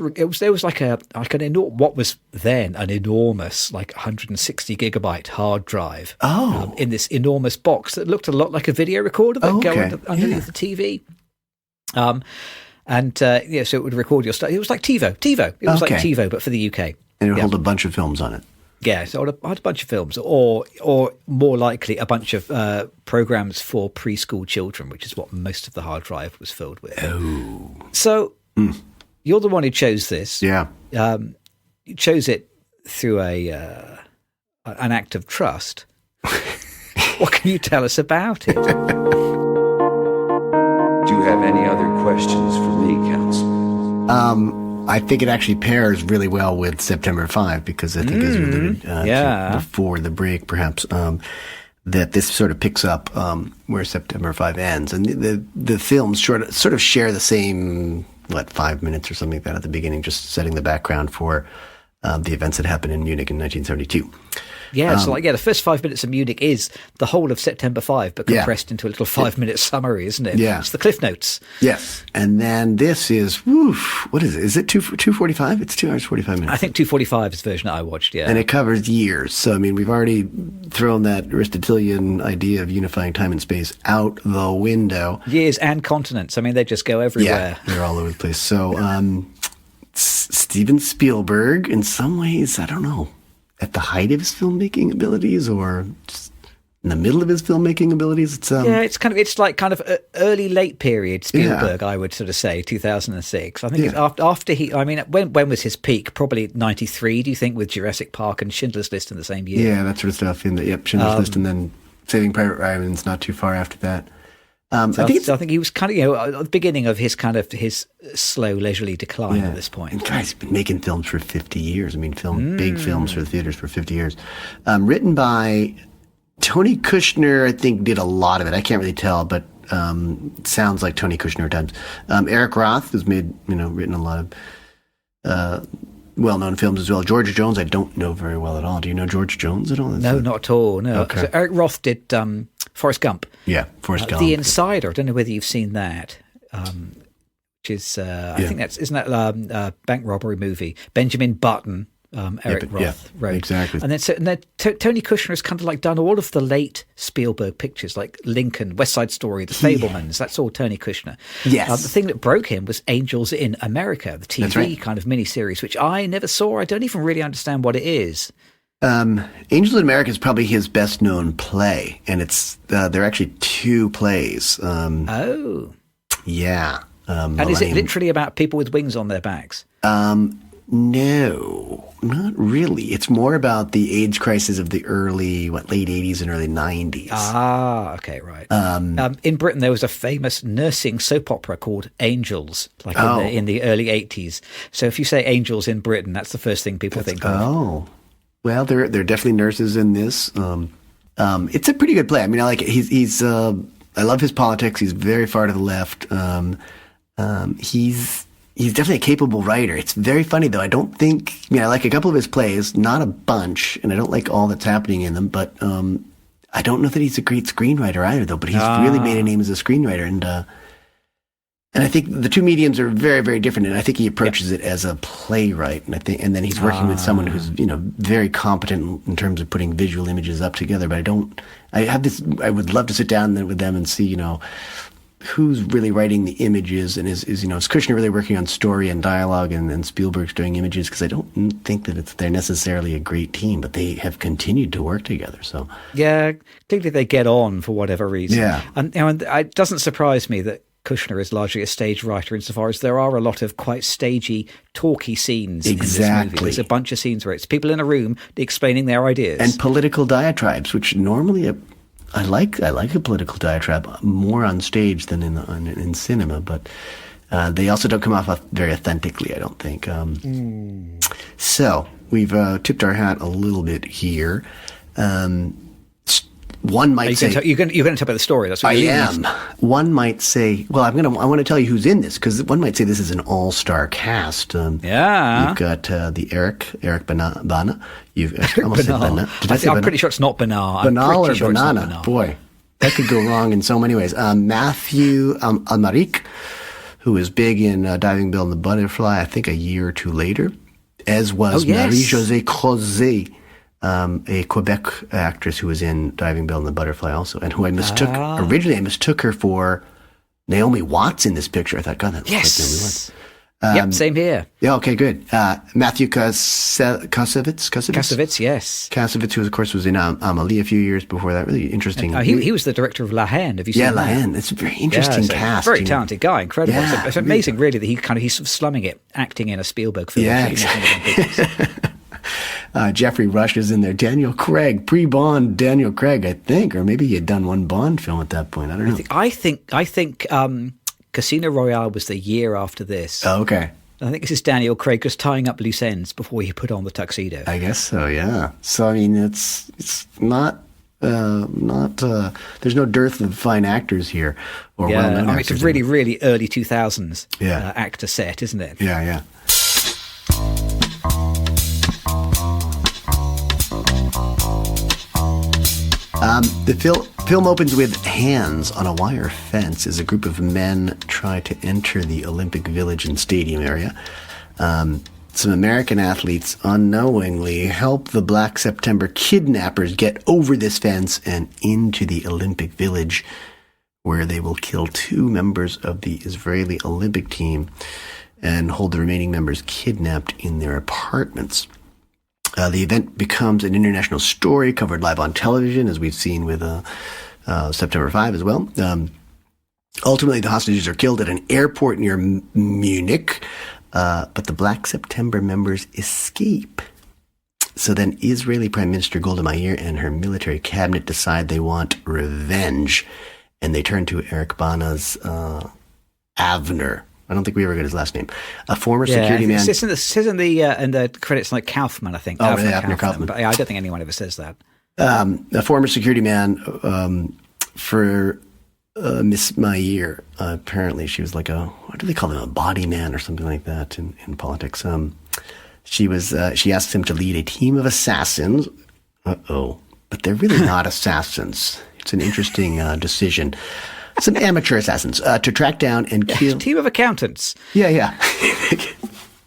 like what was then an enormous 160 gigabyte hard drive. In this enormous box that looked a lot like a video recorder that would go underneath the TV. So it would record your stuff. It was like TiVo. It was like TiVo, but for the UK. And it would hold a bunch of films on it. Yeah, so I had a bunch of films, or more likely a bunch of programs for preschool children, which is what most of the hard drive was filled with. Oh. So you're the one who chose this. Yeah. You chose it through an act of trust. What can you tell us about it? Do you have any other questions for me, Counsel? I think it actually pairs really well with September 5 because I think as we alluded to before the break, perhaps, that this sort of picks up where September 5 ends. And the films sort of share the same, 5 minutes or something like that at the beginning, just setting the background for the events that happened in Munich in 1972. Yeah, so the first 5 minutes of Munich is the whole of September 5, but compressed into a little 5-minute summary, isn't it? Yeah. It's the Cliff Notes. Yes. And then this is, what is it? Is it 2:45? It's 2 hours, 45 minutes. I think 2:45 is the version that I watched, yeah. And it covers years. So, I mean, we've already thrown that Aristotelian idea of unifying time and space out the window. Years and continents. I mean, they just go everywhere. Yeah, they're all over the place. So, Steven Spielberg, in some ways, I don't know, at the height of his filmmaking abilities or just in the middle of his filmmaking abilities? It's like early, late period Spielberg, I would sort of say, 2006. I think it's after when was his peak? Probably 93, do you think, with Jurassic Park and Schindler's List in the same year? Yeah, that sort of stuff. Schindler's List, and then Saving Private Ryan's not too far after that. I think he was kind of, at the beginning of his his slow, leisurely decline at this point. And guys, he's been making films for 50 years. I mean, big films for the theaters for 50 years. Written by Tony Kushner, I think, did a lot of it. I can't really tell, but sounds like Tony Kushner at times. Eric Roth has written a lot of well-known films as well. George Jones, I don't know very well at all. Do you know George Jones at all? No, not at all. No. Okay. So Eric Roth did Forrest Gump. Yeah, Forrest Gump. The Insider. I don't know whether you've seen that. Which is, I think isn't that a bank robbery movie? Benjamin Button, Eric Roth wrote. Exactly. And then Tony Kushner has kind of done all of the late Spielberg pictures, like Lincoln, West Side Story, The Fabelmans. That's all Tony Kushner. Yes. The thing that broke him was Angels in America, the TV kind of miniseries, which I never saw. I don't even really understand what it is. Angels in America is probably his best known play, and it's there are actually two plays. Yeah. And is it literally about people with wings on their backs? No, not really. It's more about the AIDS crisis of the late 80s and early 90s. Ah, okay, right. In Britain, there was a famous nursing soap opera called Angels, in the early 80s. So if you say Angels in Britain, that's the first thing people think of. Oh, well, there are definitely nurses in this. It's a pretty good play. I mean, I like it. He's I love his politics. He's very far to the left. He's definitely a capable writer. It's very funny, though. I like a couple of his plays, not a bunch, and I don't like all that's happening in them, but I don't know that he's a great screenwriter either, though, but he's really made a name as a screenwriter, and And I think the two mediums are very, very different. And I think he approaches it as a playwright. And then he's working with someone who's, very competent in terms of putting visual images up together. But I would love to sit down with them and see, who's really writing the images, and is Kushner really working on story and dialogue, and Spielberg's doing images? Because I don't think that they're necessarily a great team, but they have continued to work together. So yeah, clearly they get on for whatever reason. Yeah, and it doesn't surprise me that Kushner is largely a stage writer, insofar as there are a lot of quite stagey, talky scenes in this movie. There's a bunch of scenes where it's people in a room explaining their ideas. And political diatribes, which normally I like a political diatribe more on stage than in cinema, but they also don't come off very authentically, I don't think. So we've tipped our hat a little bit here. One might say you're going to tell about the story. That's what I am. One might say, well, I want to tell you who's in this, because one might say this is an all-star cast. You've got the Eric Bana. You've almost said Bana. I'm pretty sure it's not Bana. Banal or banana? Boy, that could go wrong in so many ways. Matthew Almaric, who was big in Diving Bell and the Butterfly, I think a year or two later, as was Marie-Josée Crozet, a Quebec actress who was in Diving Bell and the Butterfly also, and who originally I mistook her for Naomi Watts in this picture. I thought, God, that looks like Naomi Watts. Yep, same here. Yeah, okay, good. Matthew Kasevitz, yes. Kasevitz, who of course was in Amelie a few years before that. Really interesting. He was the director of La Haine. Have you seen that? La Haine. It's a very interesting cast. Very talented guy, incredible. Yeah, it's amazing, really, that he's sort of slumming it, acting in a Spielberg film. Yeah, exactly. Jeffrey Rush is in there. Daniel Craig, pre-Bond Daniel Craig, I think, or maybe he had done one Bond film at that point. I don't know. I think Casino Royale was the year after this. Oh, okay. I think this is Daniel Craig just tying up loose ends before he put on the tuxedo. I guess so, yeah. So I mean, it's not. There's no dearth of fine actors here, or well-known actors. It's a really, really early 2000s actor set, isn't it? Yeah, yeah. The film opens with hands on a wire fence as a group of men try to enter the Olympic Village and Stadium area. Some American athletes unknowingly help the Black September kidnappers get over this fence and into the Olympic Village, where they will kill 2 members of the Israeli Olympic team and hold the remaining members kidnapped in their apartments. The event becomes an international story covered live on television, as we've seen with September 5 as well. Ultimately, the hostages are killed at an airport near Munich, but the Black September members escape. So then Israeli Prime Minister Golda Meir and her military cabinet decide they want revenge, and they turn to Eric Bana's Avner. I don't think we ever got his last name. A former security man. It says in the credits like Kaufman, I think. Oh, Abner Kaufman. But I don't think anyone ever says that. A former security man for Miss Meir. Apparently, she was like what do they call them? A body man or something like that in politics. She asked him to lead a team of assassins. But they're really not assassins. It's an interesting decision. Some amateur assassins to track down and kill. Team of accountants. Yeah.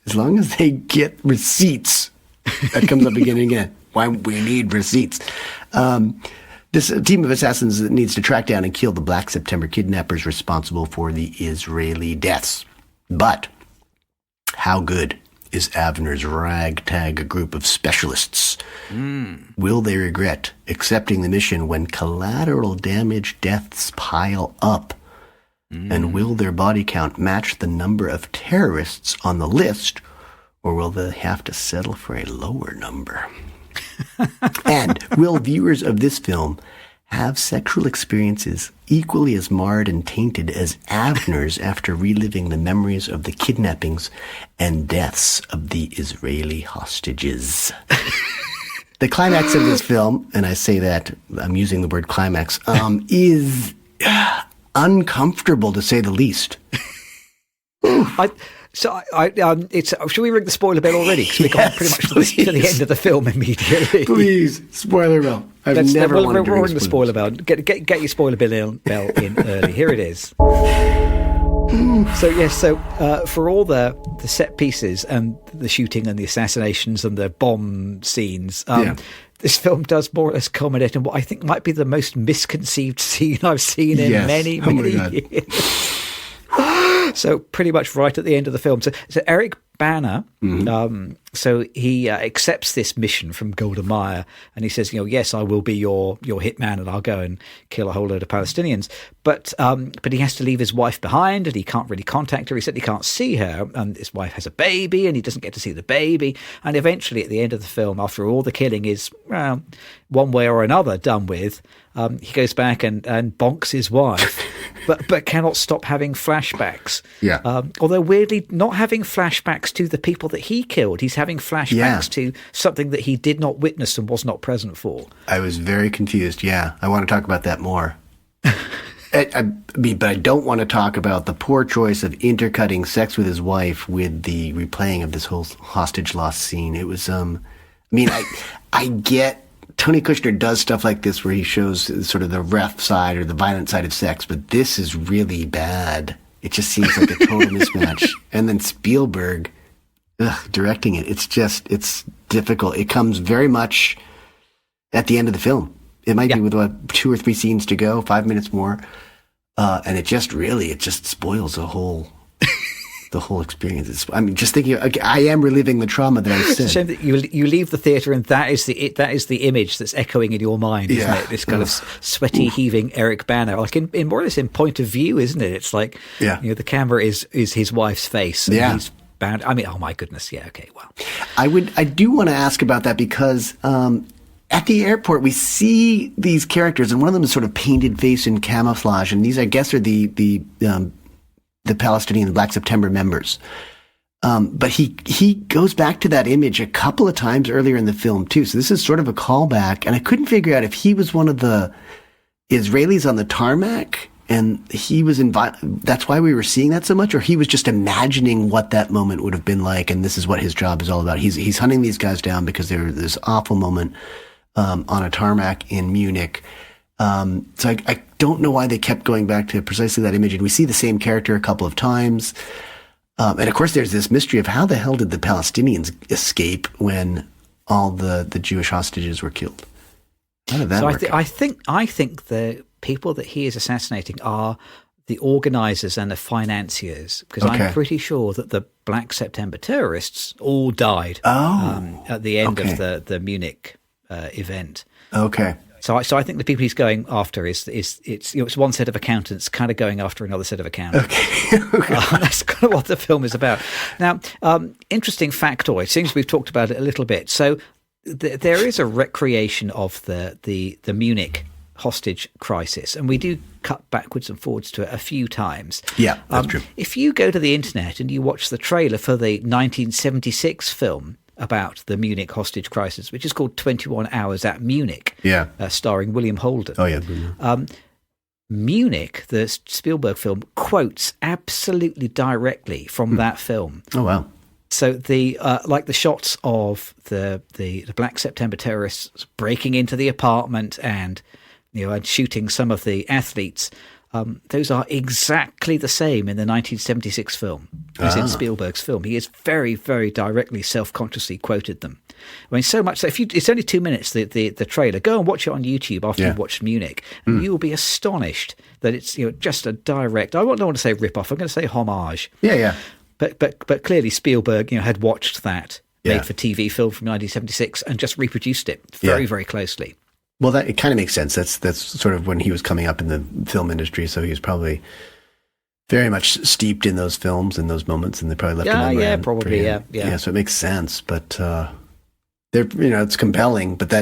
As long as they get receipts. That comes up again and again. Why we need receipts. This team of assassins needs to track down and kill the Black September kidnappers responsible for the Israeli deaths. But how good is Avner's ragtag group of specialists? Will they regret accepting the mission when collateral damage deaths pile up? And will their body count match the number of terrorists on the list, or will they have to settle for a lower number? And will viewers of this film have sexual experiences equally as marred and tainted as Avner's after reliving the memories of the kidnappings and deaths of the Israeli hostages? The climax of this film, and I say that, I'm using the word climax, is uncomfortable to say the least. Should we ring the spoiler bell already? Because we got pretty much to the end of the film immediately. Please, spoiler bell. I've never wanted to ring the spoiler bell. Get your spoiler bell in early. Here it is. For all the set pieces and the shooting and the assassinations and the bomb scenes, this film does more or less culminate in what I think might be the most misconceived scene I've seen in many years. So pretty much right at the end of the film. So Eric Bana, so he accepts this mission from Golda Meir, and he says, yes, I will be your hitman, and I'll go and kill a whole load of Palestinians. But he has to leave his wife behind, and he can't really contact her. He said he can't see her, and his wife has a baby, and he doesn't get to see the baby. And eventually, at the end of the film, after all the killing is one way or another done with, he goes back and bonks his wife, but cannot stop having flashbacks. Yeah. Although weirdly, not having flashbacks to the people that he killed. He's having flashbacks to something that he did not witness and was not present for. I was very confused. Yeah. I want to talk about that more. But I don't want to talk about the poor choice of intercutting sex with his wife with the replaying of this whole hostage loss scene. It was, I get Tony Kushner does stuff like this where he shows sort of the rough side or the violent side of sex, but this is really bad. It just seems like a total mismatch. And then Spielberg directing it, it's difficult. It comes very much at the end of the film. It might be with 2 or 3 scenes to go, 5 minutes more. And it just spoils the whole experience. Just thinking, I am reliving the trauma that I said. It's a shame that you leave the theatre and that is the image that's echoing in your mind, isn't it? This kind of sweaty, heaving Eric Bana, like in more or less in point of view, isn't it? It's like the camera is his wife's face, and he's bound. Oh my goodness, okay, well, I do want to ask about that because at the airport we see these characters, and one of them is sort of painted face in camouflage, and these I guess are the Palestinian Black September members. But he goes back to that image a couple of times earlier in the film too. So this is sort of a callback. And I couldn't figure out if he was one of the Israelis on the tarmac and he was that's why we were seeing that so much, or he was just imagining what that moment would have been like. And this is what his job is all about. He's hunting these guys down because there was this awful moment on a tarmac in Munich. So I don't know why they kept going back to precisely that image. And we see the same character a couple of times. And of course, there's this mystery of how the hell did the Palestinians escape when all the Jewish hostages were killed? How did that work? I think the people that he is assassinating are the organizers and the financiers, because I'm pretty sure that the Black September terrorists all died at the end of the Munich event. Okay. So I think the people he's going after it's one set of accountants kind of going after another set of accountants. Okay. That's kind of what the film is about. Now, interesting factoid. Seems we've talked about it a little bit. So there is a recreation of the Munich hostage crisis, and we do cut backwards and forwards to it a few times. Yeah, that's true. If you go to the internet and you watch the trailer for the 1976 film about the Munich hostage crisis, which is called 21 Hours at Munich, starring William Holden. Oh, yeah. Munich, the Spielberg film, quotes absolutely directly from that film. Oh, wow. So the shots of the Black September terrorists breaking into the apartment and and shooting some of the athletes, those are exactly the same in the 1976 film as in Spielberg's film. He has very, very directly, self-consciously quoted them. I mean, so much so. It's only 2 minutes, the trailer. Go and watch it on YouTube after you've watched Munich, and you will be astonished that it's just a direct. I don't want to say rip-off. I'm going to say homage. Yeah. But clearly Spielberg, had watched that made-for-TV film from 1976 and just reproduced it very, very closely. Well, it kind of makes sense. That's sort of when he was coming up in the film industry, so he was probably very much steeped in those films and those moments, and they probably left him around. Probably, yeah. So it makes sense, but it's compelling. But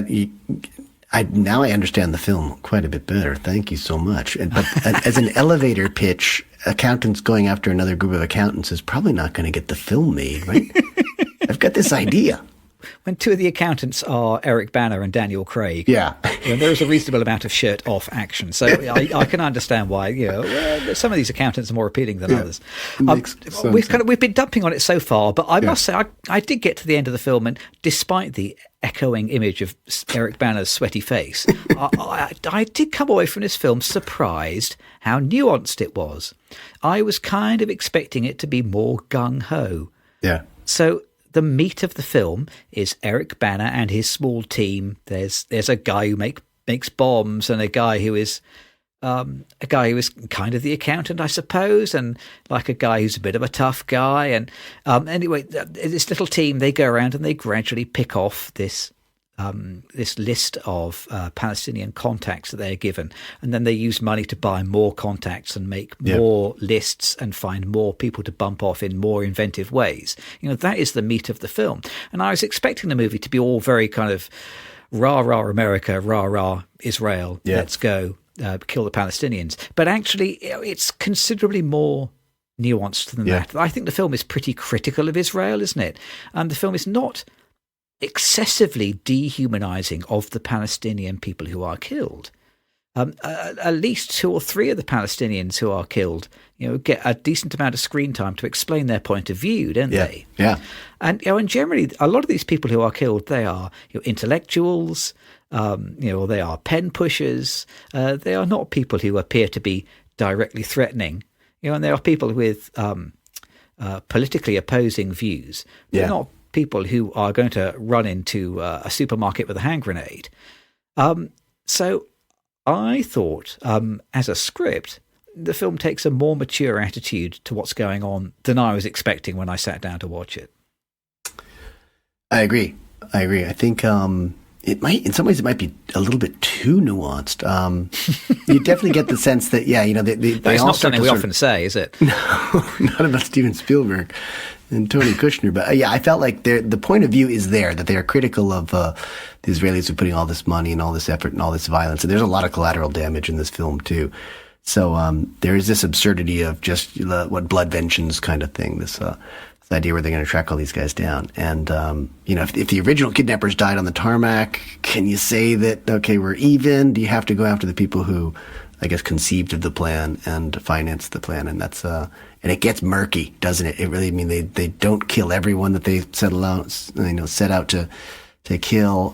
now I understand the film quite a bit better. Thank you so much. But as an elevator pitch, accountants going after another group of accountants is probably not going to get the film made, right? I've got this idea. when two of the accountants are Eric Bana and Daniel Craig, yeah, there is a reasonable amount of shirt-off action. So I can understand why some of these accountants are more appealing than others. We've been dumping on it so far, but I must say I did get to the end of the film, and despite the echoing image of Eric Bana's sweaty face, I did come away from this film surprised how nuanced it was. I was kind of expecting it to be more gung-ho. Yeah. So the meat of the film is Eric Bana and his small team. There's a guy who makes bombs, and a guy who is kind of the accountant, I suppose, and like a guy who's a bit of a tough guy. And anyway, this little team, they go around and they gradually pick off this list of Palestinian contacts that they're given, and then they use money to buy more contacts and make more lists and find more people to bump off in more inventive ways. That is the meat of the film. And I was expecting the movie to be all very kind of rah rah America, rah rah Israel, let's go. Kill the Palestinians. But actually, it's considerably more nuanced than that. I think the film is pretty critical of Israel, isn't it? And the film is not excessively dehumanizing of the Palestinian people who are killed. At least 2 or 3 of the Palestinians who are killed, get a decent amount of screen time to explain their point of view, don't they? Yeah. And generally, a lot of these people who are killed, they are intellectuals. They are pen pushers. They are not people who appear to be directly threatening. And they are people with politically opposing views. They're not people who are going to run into a supermarket with a hand grenade. So I thought, as a script, the film takes a more mature attitude to what's going on than I was expecting when I sat down to watch it. I agree. I think it might, in some ways, it might be a little bit too nuanced. You definitely get the sense that, they it's all not start something we often say, is it? No, not about Steven Spielberg and Tony Kushner. But I felt like the point of view is there, that they are critical of the Israelis who are putting all this money and all this effort and all this violence. And there's a lot of collateral damage in this film, too. So there is this absurdity of just what blood vengeance kind of thing, this idea where they're going to track all these guys down. And, if the original kidnappers died on the tarmac, can you say that, okay, we're even? Do you have to go after the people who, I guess, conceived of the plan and financed the plan? And that's, and it gets murky, doesn't it? It really, they don't kill everyone that they set out to kill.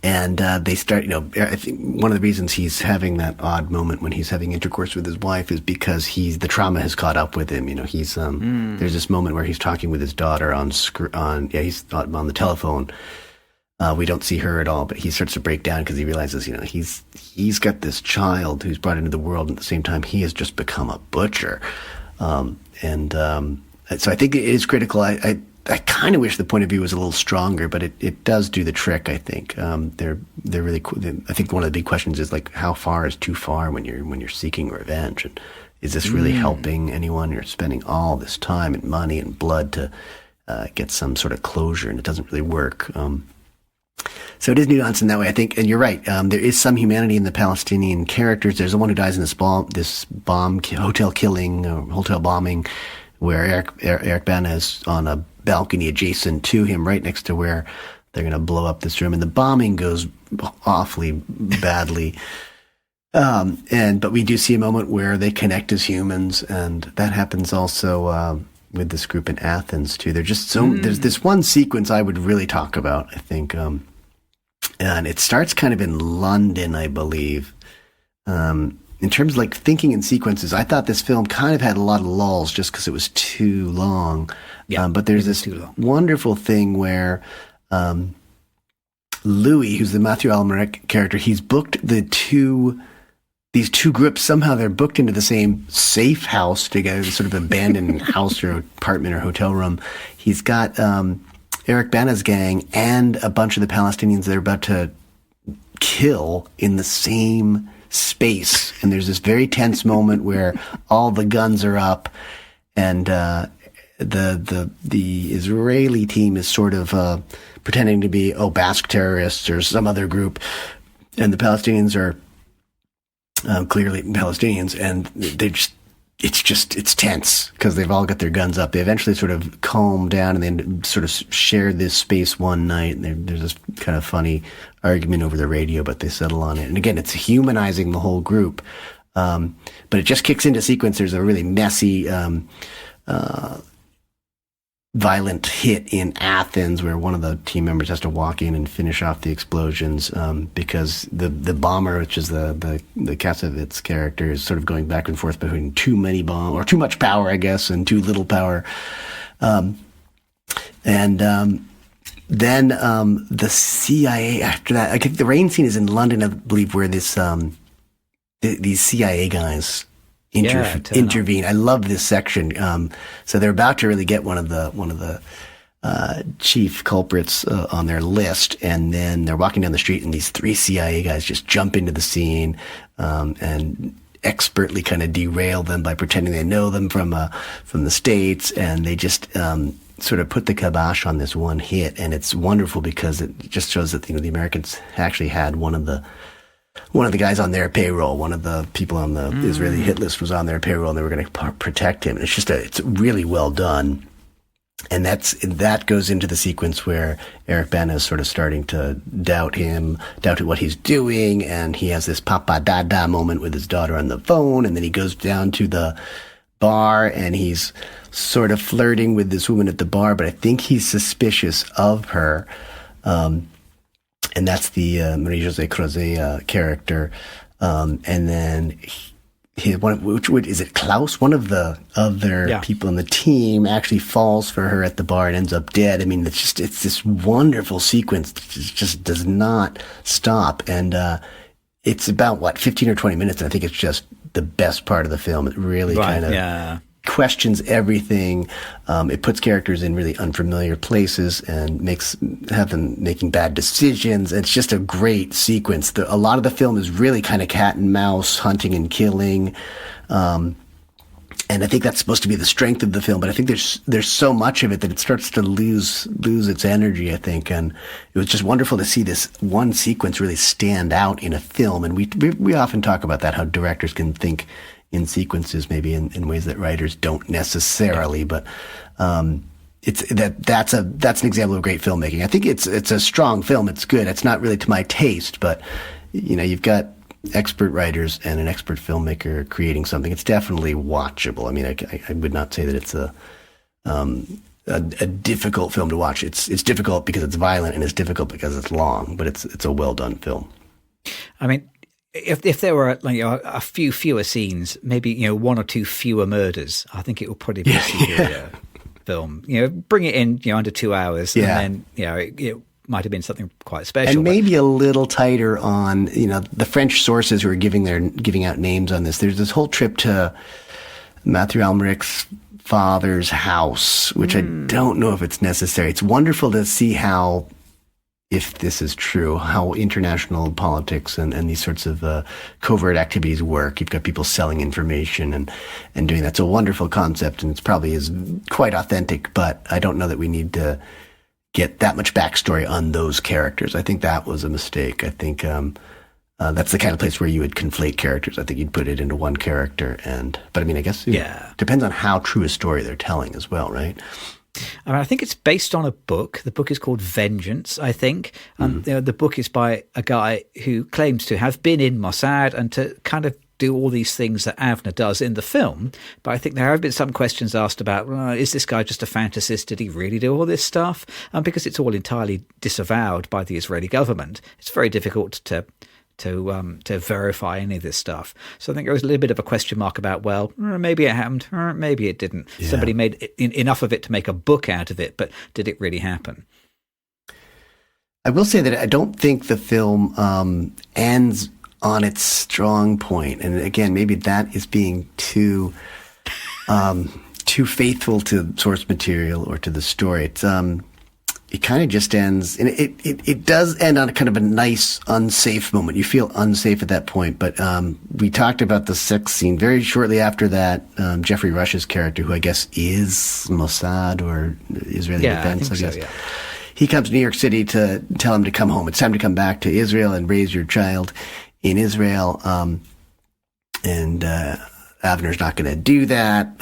And they start, I think one of the reasons he's having that odd moment when he's having intercourse with his wife is because the trauma has caught up with him. He's there's this moment where he's talking with his daughter he's on the telephone. We don't see her at all, but he starts to break down because he realizes, he's got this child who's brought into the world, and at the same time he has just become a butcher. So I think it is critical. I kind of wish the point of view was a little stronger, but it does do the trick, I think. They're really cool. I think one of the big questions is, like, how far is too far when you're seeking revenge? And is this really helping anyone? You're spending all this time and money and blood to get some sort of closure, and it doesn't really work. So it is nuanced in that way, I think. And you're right. There is some humanity in the Palestinian characters. There's the one who dies in this hotel killing, hotel bombing, where Eric Bana is on a balcony adjacent to him, right next to where they're going to blow up this room, and the bombing goes awfully badly. But we do see a moment where they connect as humans, and that happens also with this group in Athens too. There's this one sequence I would really talk about, I think, and it starts kind of in London, I believe. In terms of, like, thinking in sequences, I thought this film kind of had a lot of lulls just because it was too long. Yeah, but there's this wonderful thing where Louis, who's the Matthew Almeric character, he's booked these two groups. Somehow they're booked into the same safe house together, sort of abandoned house or apartment or hotel room. He's got Eric Bana's gang and a bunch of the Palestinians they're about to kill in the same space, and there's this very tense moment where all the guns are up, and the Israeli team is sort of pretending to be Basque terrorists or some other group, and the Palestinians are clearly Palestinians, and it's tense because they've all got their guns up. They eventually sort of calm down and then sort of share this space one night. And there's this kind of funny argument over the radio, but they settle on it. And again, it's humanizing the whole group. But it just kicks into sequence. There's a really messy, violent hit in Athens where one of the team members has to walk in and finish off the explosions because the bomber, which is the Kassovitz character, is sort of going back and forth between too much power, I guess, and too little power. Then the CIA after that, I think the rain scene is in London, I believe, where these CIA guys intervene. I love this section. So they're about to really get one of the chief culprits on their list, and then they're walking down the street, and these 3 CIA guys just jump into the scene and expertly kind of derail them by pretending they know them from the States, and they just sort of put the kibosh on this one hit. And it's wonderful because it just shows that the Americans actually had one of the guys on their payroll, one of the people on the Israeli hit list was on their payroll, and they were going to protect him. And it's really well done. And that goes into the sequence where Eric Bana is sort of starting to doubt what he's doing. And he has this papa dada moment with his daughter on the phone. And then he goes down to the bar and he's sort of flirting with this woman at the bar, but I think he's suspicious of her. And that's the Marie-José Crozet character. And then is it Klaus? One of the other people in the team actually falls for her at the bar and ends up dead. I mean, it's this wonderful sequence that just does not stop. And it's about, 15 or 20 minutes, and I think it's just the best part of the film. It really kind of questions everything. It puts characters in really unfamiliar places and have them making bad decisions. It's just a great sequence. A lot of the film is really kind of cat and mouse, hunting and killing. And I think that's supposed to be the strength of the film, but I think there's so much of it that it starts to lose its energy, I think. And it was just wonderful to see this one sequence really stand out in a film. And we often talk about that, how directors can think in sequences, maybe in ways that writers don't necessarily, but that's an example of great filmmaking. I think it's a strong film. It's good. It's not really to my taste, but you've got expert writers and an expert filmmaker creating something. It's definitely watchable. I mean, I would not say that it's a difficult film to watch. It's difficult because it's violent, and it's difficult because it's long, but it's a well done film. I mean, if there were a few fewer scenes, maybe one or two fewer murders, I think it would probably be a superior film. Bring it in under 2 hours, and then it might have been something quite special. And maybe a little tighter on the French sources who are giving out names on this. There's this whole trip to Matthew Almerich's father's house, which I don't know if it's necessary. It's wonderful to see how, if this is true, how international politics and these sorts of covert activities work. You've got people selling information and doing that. It's a wonderful concept, and it's probably is quite authentic, but I don't know that we need to get that much backstory on those characters. I think that was a mistake. I think that's the kind of place where you would conflate characters. I think you'd put it into one character. But I mean, I guess it depends on how true a story they're telling as well, right? I think it's based on a book. The book is called Vengeance, I think. The book is by a guy who claims to have been in Mossad and to kind of do all these things that Avner does in the film. But I think there have been some questions asked about, is this guy just a fantasist? Did he really do all this stuff? Because it's all entirely disavowed by the Israeli government. It's very difficult to verify any of this stuff. So I think there was a little bit of a question mark about, maybe it happened, or maybe it didn't. Yeah. Somebody made enough of it to make a book out of it, but did it really happen? I will say that I don't think the film ends on its strong point. And again, maybe that is being too faithful to source material or to the story. It kind of just ends, and it does end on a kind of a nice, unsafe moment. You feel unsafe at that point, but we talked about the sex scene. Very shortly after that, Jeffrey Rush's character, who I guess is Mossad or Israeli Defense, I guess. So, he comes to New York City to tell him to come home. It's time to come back to Israel and raise your child in Israel. And Avner's not going to do that,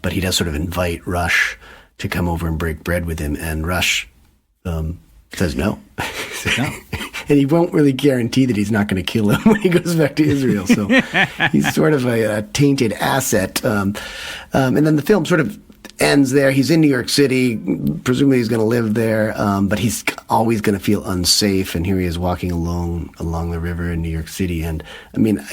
but he does sort of invite Rush to come over and break bread with him, and Rush says no. No. And he won't really guarantee that he's not going to kill him when he goes back to Israel. So he's sort of a tainted asset. And then the film sort of ends there. He's in New York City. Presumably he's going to live there, but he's always going to feel unsafe. And here he is walking along the river in New York City. And I mean,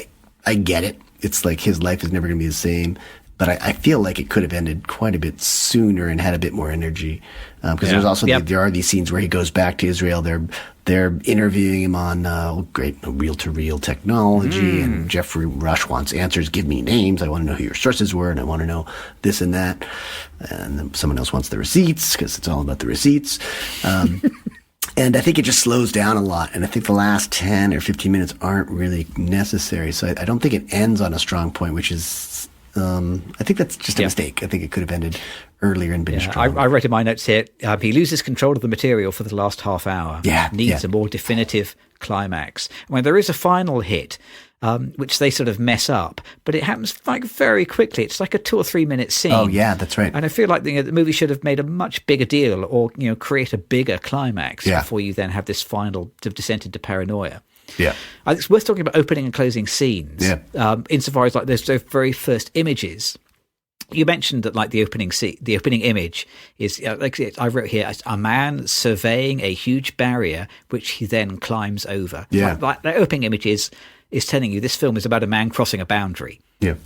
I get it. It's like his life is never going to be the same. But I feel like it could have ended quite a bit sooner and had a bit more energy. Because there's also there are these scenes where he goes back to Israel. They're interviewing him on great reel-to-reel technology, and Jeffrey Rush wants answers. Give me names. I want to know who your sources were, and I want to know this and that. And then someone else wants the receipts because it's all about the receipts. And I think it just slows down a lot. And I think the last 10 or 15 minutes aren't really necessary. So I don't think it ends on a strong point, which is... I think that's just a mistake. I think it could have ended earlier and been stronger. I wrote in my notes here, he loses control of the material for the last half hour. Needs a more definitive climax. When there is a final hit, which they sort of mess up, but it happens like very quickly. It's like a 2 or 3 minute scene. Oh yeah, that's right. And I feel like the movie should have made a much bigger deal, or create a bigger climax before you then have this final descent into paranoia. Yeah, I think it's worth talking about opening and closing scenes. Insofar as like those very first images. You mentioned that like the opening image is I wrote here, a man surveying a huge barrier which he then climbs over. Like that opening image is telling you this film is about a man crossing a boundary. Yeah,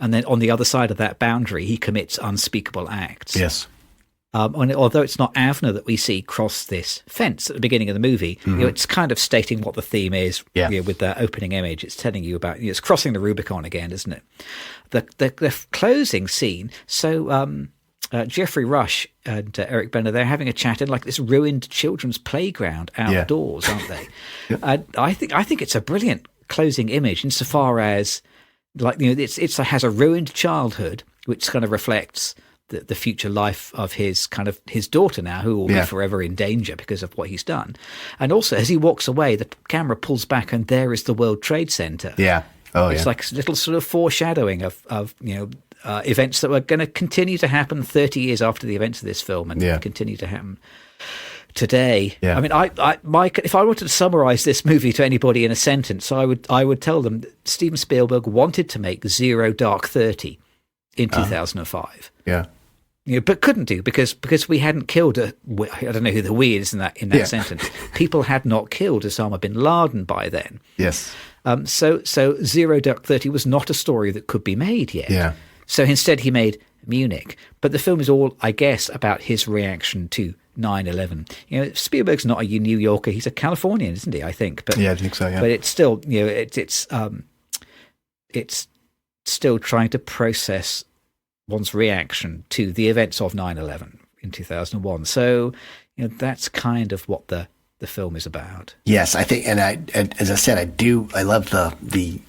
and then on the other side of that boundary, he commits unspeakable acts. Yes. And although it's not Avner that we see cross this fence at the beginning of the movie, it's kind of stating what the theme is with the opening image. It's telling you about it's crossing the Rubicon again, isn't it? The closing scene. So Jeffrey Rush and Eric Bana, they're having a chat in like this ruined children's playground outdoors, aren't they? And I think it's a brilliant closing image insofar as like it has a ruined childhood which kind of reflects the future life of his daughter now, who will be forever in danger because of what he's done. And also, as he walks away, the camera pulls back, and there is the World Trade Center. Yeah, it's like a little sort of foreshadowing of events that were going to continue to happen 30 years after the events of this film, and continue to happen today. I mean, if I wanted to summarize this movie to anybody in a sentence, I would tell them that Steven Spielberg wanted to make Zero Dark 30 in 2005. But couldn't do because we hadn't killed I don't know who the we is in that sentence. People had not killed Osama bin Laden by then. Yes. So Zero Dark 30 was not a story that could be made yet. Yeah. So instead he made Munich. But the film is all, I guess, about his reaction to 9/11. Spielberg's not a New Yorker; he's a Californian, isn't he? I think. But I think so. Yeah. But it's still, it's still trying to process one's reaction to the events of 9/11 in 2001. So, that's kind of what the film is about. Yes, I think, and as I said, I love the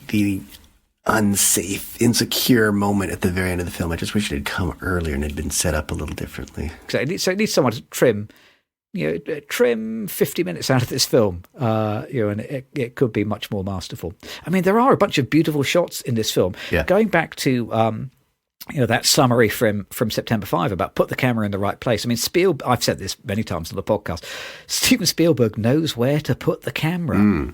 unsafe, insecure moment at the very end of the film. I just wish it had come earlier and had been set up a little differently. So it needs someone to trim 50 minutes out of this film, and it could be much more masterful. I mean, there are a bunch of beautiful shots in this film. Yeah. Going back to that summary from September 5 about put the camera in the right place. I mean, I've said this many times on the podcast. Steven Spielberg knows where to put the camera,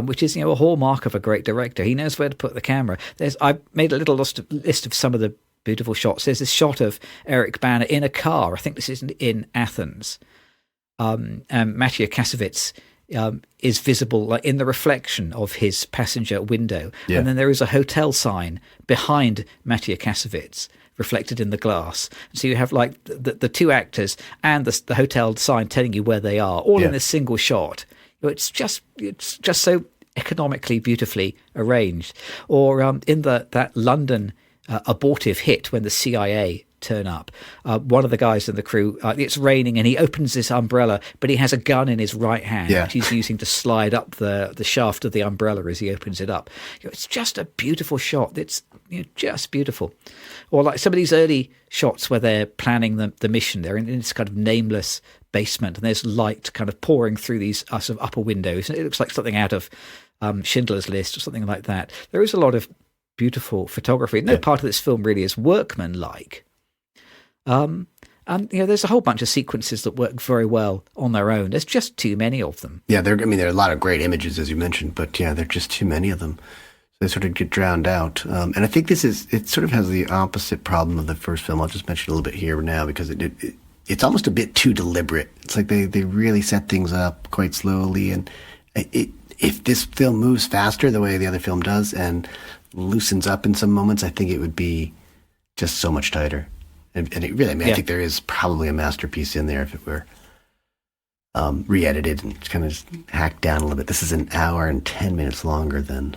which is a hallmark of a great director. He knows where to put the camera. I made a little list of some of the beautiful shots. There's this shot of Eric Bana in a car. I think this is in Athens. Matija Kassovitz is visible like in the reflection of his passenger window. Yeah. And then there is a hotel sign behind Matija Kassovitz reflected in the glass. So you have like the two actors and the hotel sign telling you where they are, all in a single shot. It's just so economically beautifully arranged. Or in that London abortive hit when the CIA turn up, one of the guys in the crew, it's raining and he opens this umbrella, but he has a gun in his right hand which he's using to slide up the shaft of the umbrella as he opens it up. It's just a beautiful shot. It's just beautiful. Or like some of these early shots where they're planning the mission, they're in this kind of nameless basement and there's light kind of pouring through these sort of upper windows. It looks like something out of Schindler's List or something like that. There is a lot of beautiful photography. No part of this film really is workmanlike. And there's a whole bunch of sequences that work very well on their own. There's just too many of them. Yeah, there are a lot of great images, as you mentioned, but there are just too many of them. So they sort of get drowned out. And I think it sort of has the opposite problem of the first film. I'll just mention a little bit here now because it's almost a bit too deliberate. It's like they really set things up quite slowly. And if this film moves faster the way the other film does and loosens up in some moments, I think it would be just so much tighter. And it really, I think there is probably a masterpiece in there if it were re-edited and kind of just hacked down a little bit. This is an hour and 10 minutes longer than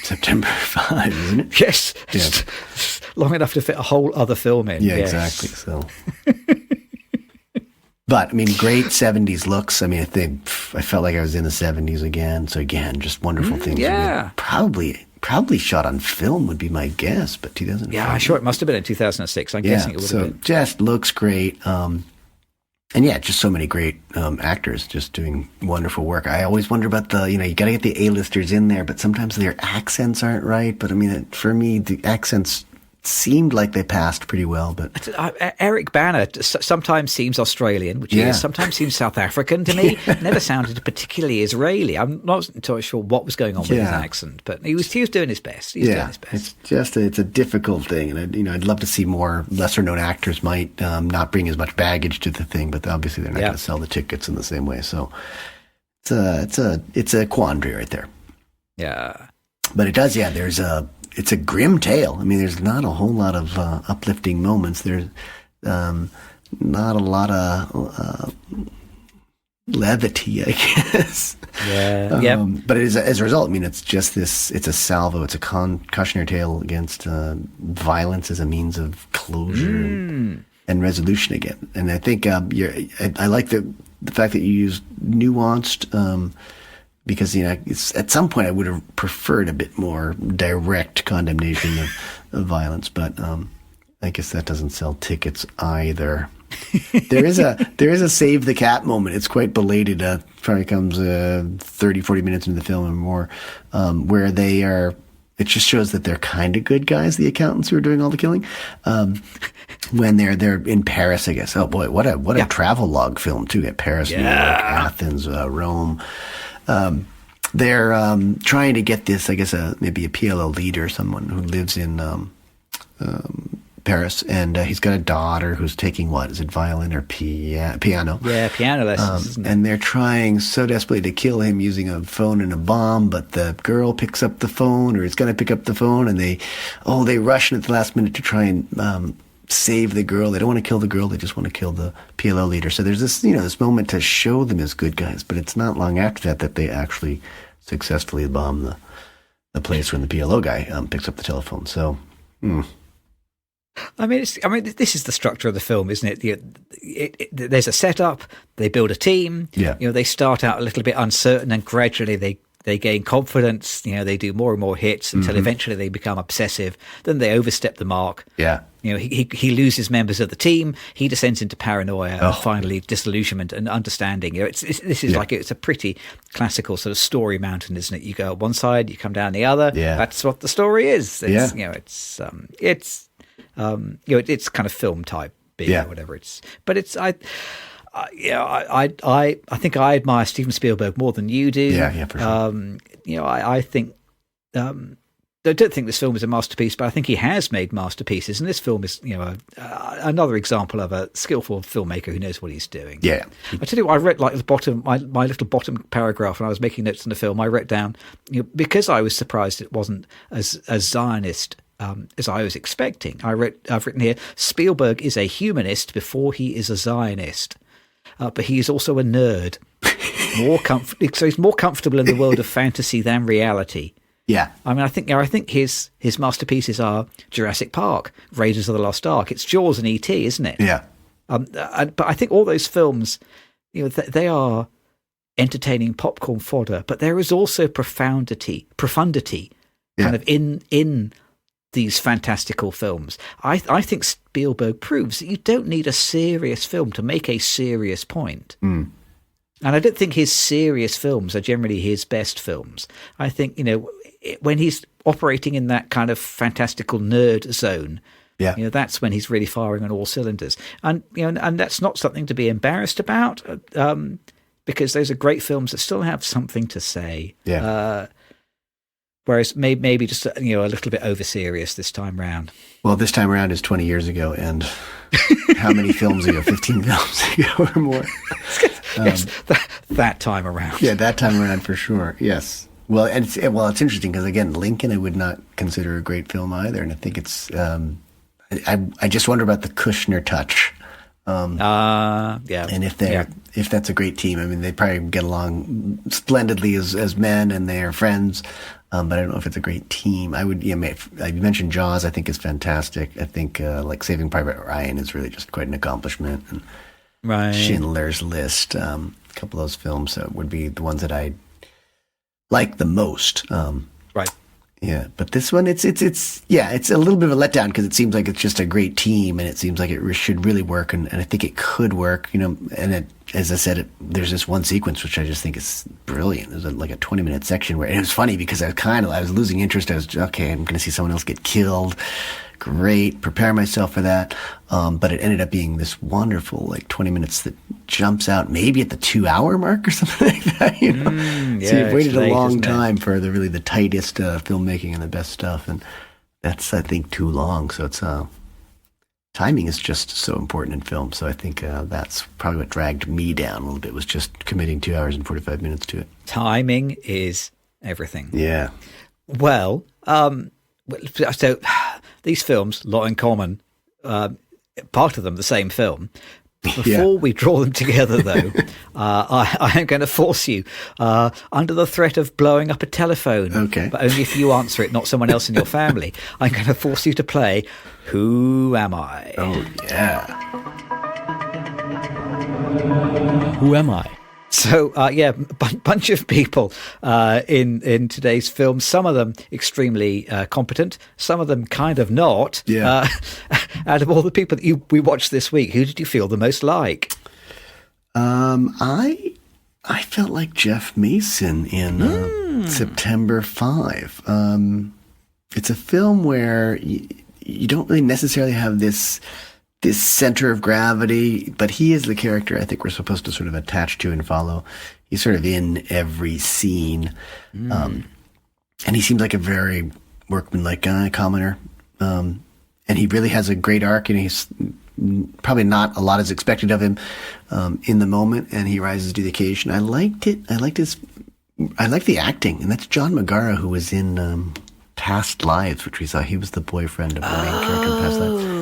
September 5, isn't it? Yes. Yeah. Long enough to fit a whole other film in. Yeah, yes. Exactly. So, but I mean, great 70s looks. I mean, I felt like I was in the 70s again. So again, just wonderful things. Yeah. Probably shot on film would be my guess, but 2005. Yeah, sure. It must have been in 2006. I'm guessing it would have been. Just looks great. And just so many great actors just doing wonderful work. I always wonder about you got to get the A-listers in there, but sometimes their accents aren't right. But I mean, for me, the accents seemed like they passed pretty well. But Eric Bana sometimes seems Australian, which he is. Sometimes seems South African to me. Never sounded particularly Israeli. I'm not entirely sure what was going on with his accent, but he was doing his best. He was doing his best. It's a difficult thing, and I'd love to see more lesser known actors might not bring as much baggage to the thing, but obviously they're not going to sell the tickets in the same way. So it's a quandary right there. Yeah, but it does. Yeah, it's a grim tale. I mean, there's not a whole lot of uplifting moments. There's not a lot of levity, I guess. Yeah. But as a result, I mean, it's just this. It's a salvo. It's a cautionary tale against violence as a means of closure and resolution again. And I think I like the fact that you used nuanced. Because at some point I would have preferred a bit more direct condemnation of violence, but I guess that doesn't sell tickets either. There is a save the cat moment. It's quite belated. Probably comes 30, 40 minutes into the film or more, where they are. It just shows that they're kind of good guys, the accountants who are doing all the killing. When they're in Paris, I guess. Oh boy, what a travel log film too. At Paris, New York, Athens, Rome. They're trying to get this, I guess, maybe a PLO leader, someone who lives in Paris, and he's got a daughter who's taking what? Is it violin or piano? Yeah, piano lessons. Isn't it? And they're trying so desperately to kill him using a phone and a bomb, but the girl picks up the phone, or is going to pick up the phone, and they rush in at the last minute to try and save the girl. They don't want to kill the girl. They just want to kill the PLO leader. So there's this, this moment to show them as good guys, but it's not long after that they actually successfully bomb the place when the PLO guy picks up the telephone. So, I mean, this is the structure of the film, isn't it? There's a setup. They build a team. Yeah. They start out a little bit uncertain, and gradually they gain confidence. They do more and more hits until eventually they become obsessive. Then they overstep the mark. Yeah. He loses members of the team. He descends into paranoia and finally disillusionment and understanding. This is like it's a pretty classical sort of story mountain, isn't it? You go up one side, you come down the other. Yeah. That's what the story is. It's, yeah. It's kind of film type B or whatever it's. But it's I think I admire Steven Spielberg more than you do. Yeah, for sure. I think. I don't think this film is a masterpiece, but I think he has made masterpieces, and this film is, another example of a skillful filmmaker who knows what he's doing. Yeah. I tell you what, I read like the bottom, my little bottom paragraph when I was making notes on the film. I wrote down, because I was surprised it wasn't as Zionist as I was expecting. I've written here, Spielberg is a humanist before he is a Zionist, but he is also a nerd. So he's more comfortable in the world of fantasy than reality. Yeah, I mean, I think his masterpieces are Jurassic Park, Raiders of the Lost Ark. It's Jaws and E.T., isn't it? Yeah. But I think all those films, they are entertaining popcorn fodder, but there is also profundity, kind of in these fantastical films. I think Spielberg proves that you don't need a serious film to make a serious point. Mm. And I don't think his serious films are generally his best films. I think, when he's operating in that kind of fantastical nerd zone, yeah, that's when he's really firing on all cylinders. And and that's not something to be embarrassed about, because those are great films that still have something to say. Yeah. Whereas maybe just a little bit over serious this time round. Well, this time around is 20 years ago, and how many films ago? 15 films ago or more. Yes, that time around. Yeah, that time around for sure. Yes. Well, it's interesting because again, Lincoln I would not consider a great film either, and I think it's. I just wonder about the Kushner touch. Yeah. And if that's a great team, I mean, they probably get along splendidly as men, and they are friends. But I don't know if it's a great team. I would, you mentioned Jaws, I think is fantastic. I think like Saving Private Ryan is really just quite an accomplishment. And right. Schindler's List, a couple of those films would be the ones that I like the most. Right. Yeah, but this one, it's a little bit of a letdown because it seems like it's just a great team, and it seems like it should really work, and I think it could work, and as I said, there's this one sequence which I just think is brilliant. There's like a 20-minute section where, and it was funny because I was losing interest. I was, okay, I'm going to see someone else get killed. Great, prepare myself for that. But it ended up being this wonderful, like 20 minutes that jumps out maybe at the 2-hour mark or something like that. So you've waited a long time for the tightest filmmaking and the best stuff, and that's, I think, too long. So it's timing is just so important in film. So I think that's probably what dragged me down a little bit, was just committing 2 hours and 45 minutes to it. Timing is everything. Yeah. Well, so these films, a lot in common, part of them the same film. Before we draw them together, though, I am going to force you, under the threat of blowing up a telephone, but only if you answer it, not someone else in your family, I'm going to force you to play Who Am I? Oh, yeah. Who am I? So, bunch of people in today's film, some of them extremely competent, some of them kind of not. Yeah. Out of all the people that we watched this week, who did you feel the most like? I felt like Jeff Mason in September 5. It's a film where you don't really necessarily have this center of gravity, but he is the character I think we're supposed to sort of attach to and follow. He's sort of in every scene. And he seems like a very workmanlike guy, commoner. And he really has a great arc, and he's probably not a lot is expected of him in the moment, and he rises to the occasion. I liked it. I liked the acting, and that's John Magara, who was in Past Lives, which we saw. He was the boyfriend of the main character in Past Lives.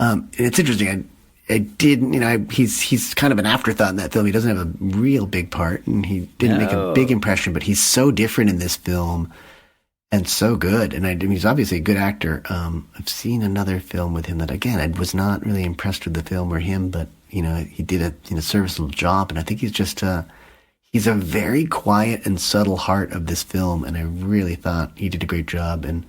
And it's interesting. I didn't, he's kind of an afterthought in that film. He doesn't have a real big part, and he didn't make a big impression, but he's so different in this film and so good. And he's obviously a good actor. I've seen another film with him that, again, I was not really impressed with the film or him, but, he did a serviceable job. And I think he's just, he's a very quiet and subtle heart of this film, and I really thought he did a great job. And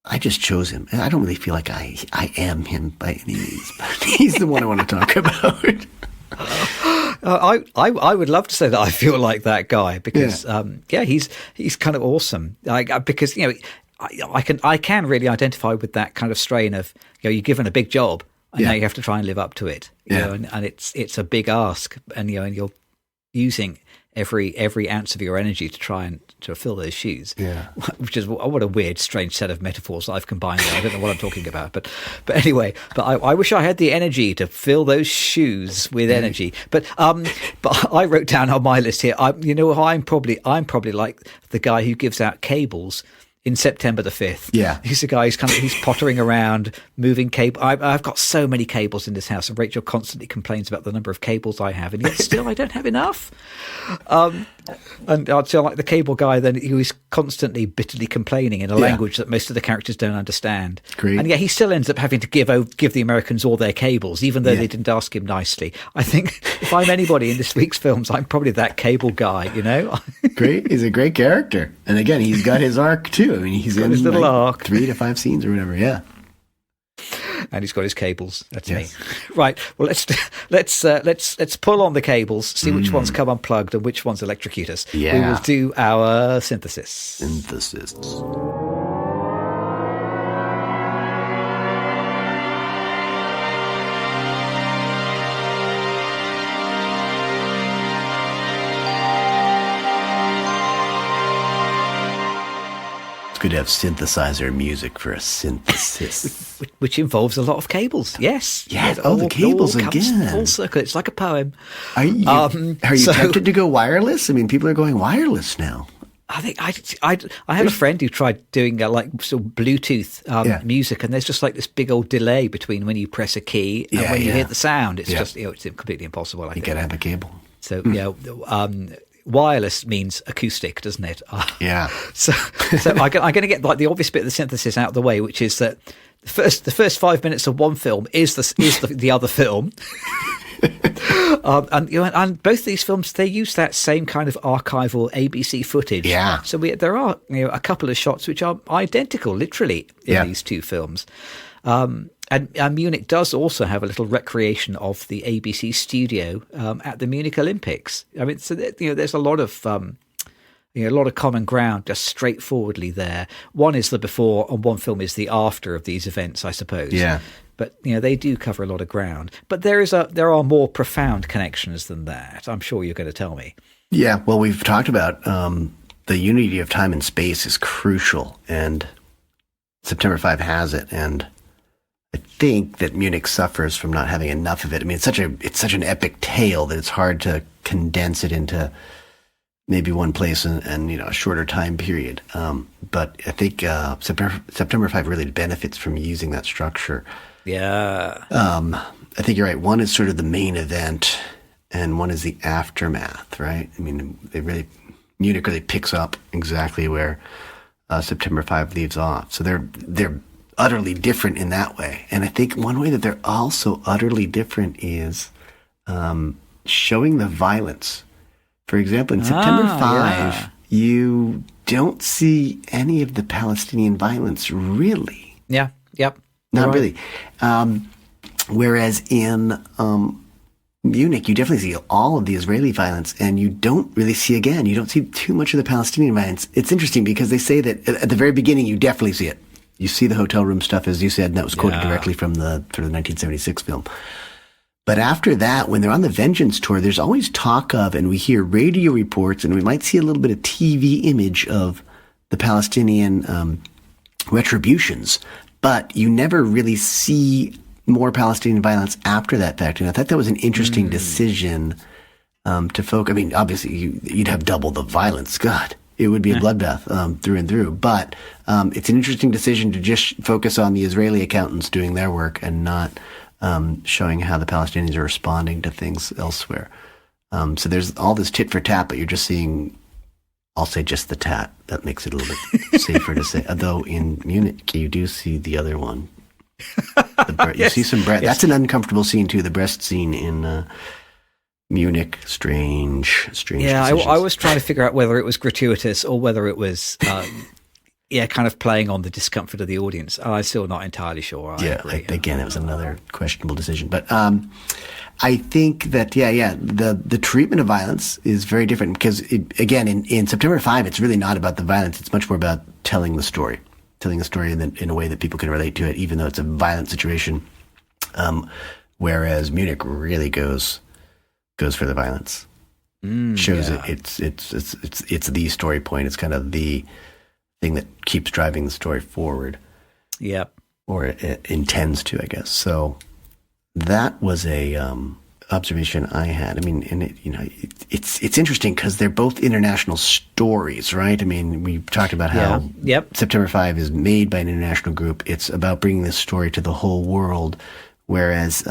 I just chose him. I don't really feel like I am him by any means, but he's the one I want to talk about. I would love to say that I feel like that guy, because he's kind of awesome. Because I can really identify with that kind of strain of you're given a big job and now you have to try and live up to it. And it's a big ask, and and you're using every ounce of your energy to try and to fill those shoes. Yeah, which is what a weird, strange set of metaphors I've combined there. I don't know what I'm talking about, but anyway, I wish I had the energy to fill those shoes with energy. But I wrote down on my list here. I'm probably like the guy who gives out cables in September the 5th. Yeah. He's the guy he's pottering around, moving cable. I've got so many cables in this house, and Rachel constantly complains about the number of cables I have, and yet still I don't have enough. And I'd say like the cable guy then, who is constantly bitterly complaining in a language that most of the characters don't understand. Great. And he still ends up having to give the Americans all their cables, even though they didn't ask him nicely. I think if I'm anybody in this week's films, I'm probably that cable guy, Great. He's a great character. And again, he's got his arc too. I mean, he's in his little arc. 3 to 5 scenes or whatever. Yeah. And he's got his cables. That's me. Right. Well, let's pull on the cables, see which ones come unplugged and which ones electrocute us. Yeah. We will do our synthesis. Synthesis. Good to have synthesizer music for a synthesis, which involves a lot of cables. Yes. Yeah. The cables again. Full circle. It's like a poem. Are you tempted to go wireless? I mean, people are going wireless now. I think I had a friend who tried doing like sort of Bluetooth music, and there's just like this big old delay between when you press a key and when you hear the sound. It's just it's completely impossible. I think you gotta have a cable. So wireless means acoustic, doesn't it? So I'm going to get like the obvious bit of the synthesis out of the way, which is that the first 5 minutes of one film is the other film. And both these films, they use that same kind of archival ABC footage. Yeah. So there are a couple of shots which are identical, literally, in these two films. And Munich does also have a little recreation of the ABC studio at the Munich Olympics. I mean, so there's a lot of common ground just straightforwardly there. One is the before, and one film is the after of these events, I suppose. Yeah. But they do cover a lot of ground. But there are more profound connections than that. I'm sure you're going to tell me. Yeah. Well, we've talked about the unity of time and space is crucial, and September 5 has it, and I think that Munich suffers from not having enough of it. I mean, it's such an epic tale that it's hard to condense it into maybe one place and a shorter time period. But I think September 5 really benefits from using that structure. Yeah. I think you're right. One is sort of the main event, and one is the aftermath, right? I mean, Munich really picks up exactly where September 5 leaves off. So they're utterly different in that way. And I think one way that they're also utterly different is showing the violence. For example, in September 5, you don't see any of the Palestinian violence, really. Yeah, yep. Not really. Whereas in Munich, you definitely see all of the Israeli violence, and you don't really see too much of the Palestinian violence. It's interesting because they say that at the very beginning, you definitely see it. You see the hotel room stuff, as you said, and that was quoted directly from the 1976 film. But after that, when they're on the Vengeance tour, there's always talk of, and we hear radio reports, and we might see a little bit of TV image of the Palestinian retributions. But you never really see more Palestinian violence after that fact. And I thought that was an interesting decision to focus. I mean, obviously, you'd have double the violence. God. It would be a bloodbath through and through. But it's an interesting decision to just focus on the Israeli accountants doing their work and not showing how the Palestinians are responding to things elsewhere. So there's all this tit for tat, but you're just seeing, I'll say just the tat. That makes it a little bit safer to say. Although in Munich, you do see the other one. You see some breast. Yes. That's an uncomfortable scene too, the breast scene in Munich. Strange. Yeah, I was trying to figure out whether it was gratuitous or whether it was, kind of playing on the discomfort of the audience. I'm still not entirely sure. Again, it was another questionable decision. But I think that, the treatment of violence is very different because, in September 5, it's really not about the violence. It's much more about telling the story in a way that people can relate to it, even though it's a violent situation. Whereas Munich really goes for the violence. Shows it. It's the story point. It's kind of the thing that keeps driving the story forward. Yep. Or it intends to, I guess. So that was a observation I had. I mean, and it's interesting because they're both international stories, right? I mean, we talked about how September 5 is made by an international group. It's about bringing this story to the whole world, whereas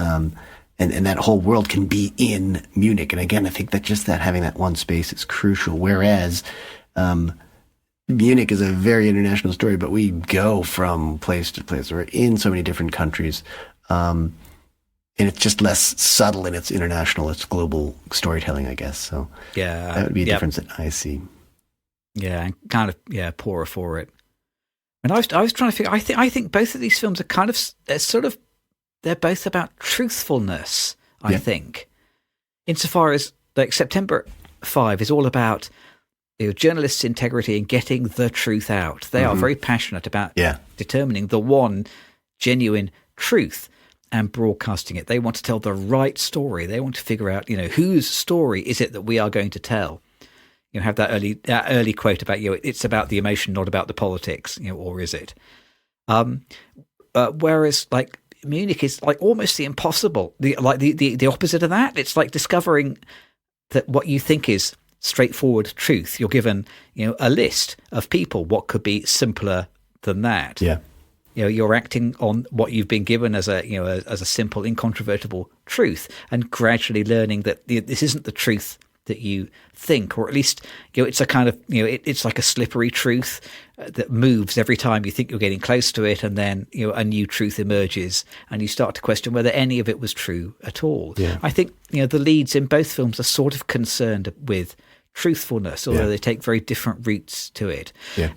and that whole world can be in Munich. And again, I think that just having that one space is crucial. Whereas Munich is a very international story, but we go from place to place. We're in so many different countries. And it's just less subtle in its global storytelling, I guess. So that would be a difference that I see. Yeah, and kind of, poorer for it. And I was trying to figure, I think both of these films are kind of sort of they're both about truthfulness, I think. Insofar as like September 5 is all about journalists' integrity and getting the truth out. They are very passionate about determining the one genuine truth and broadcasting it. They want to tell the right story. They want to figure out, whose story is it that we are going to tell. Have that early quote about, it's about the emotion, not about the politics, or is it? Whereas like Munich is like almost the impossible, the opposite of that. It's like discovering that what you think is straightforward truth. You're given, a list of people. What could be simpler than that? Yeah. You're acting on what you've been given as a simple, incontrovertible truth, and gradually learning that this isn't the truth that you think, or at least it's a kind of it's like a slippery truth that moves every time you think you're getting close to it, and then a new truth emerges, and you start to question whether any of it was true at all. Yeah. I think the leads in both films are sort of concerned with truthfulness, although they take very different routes to it. Yeah.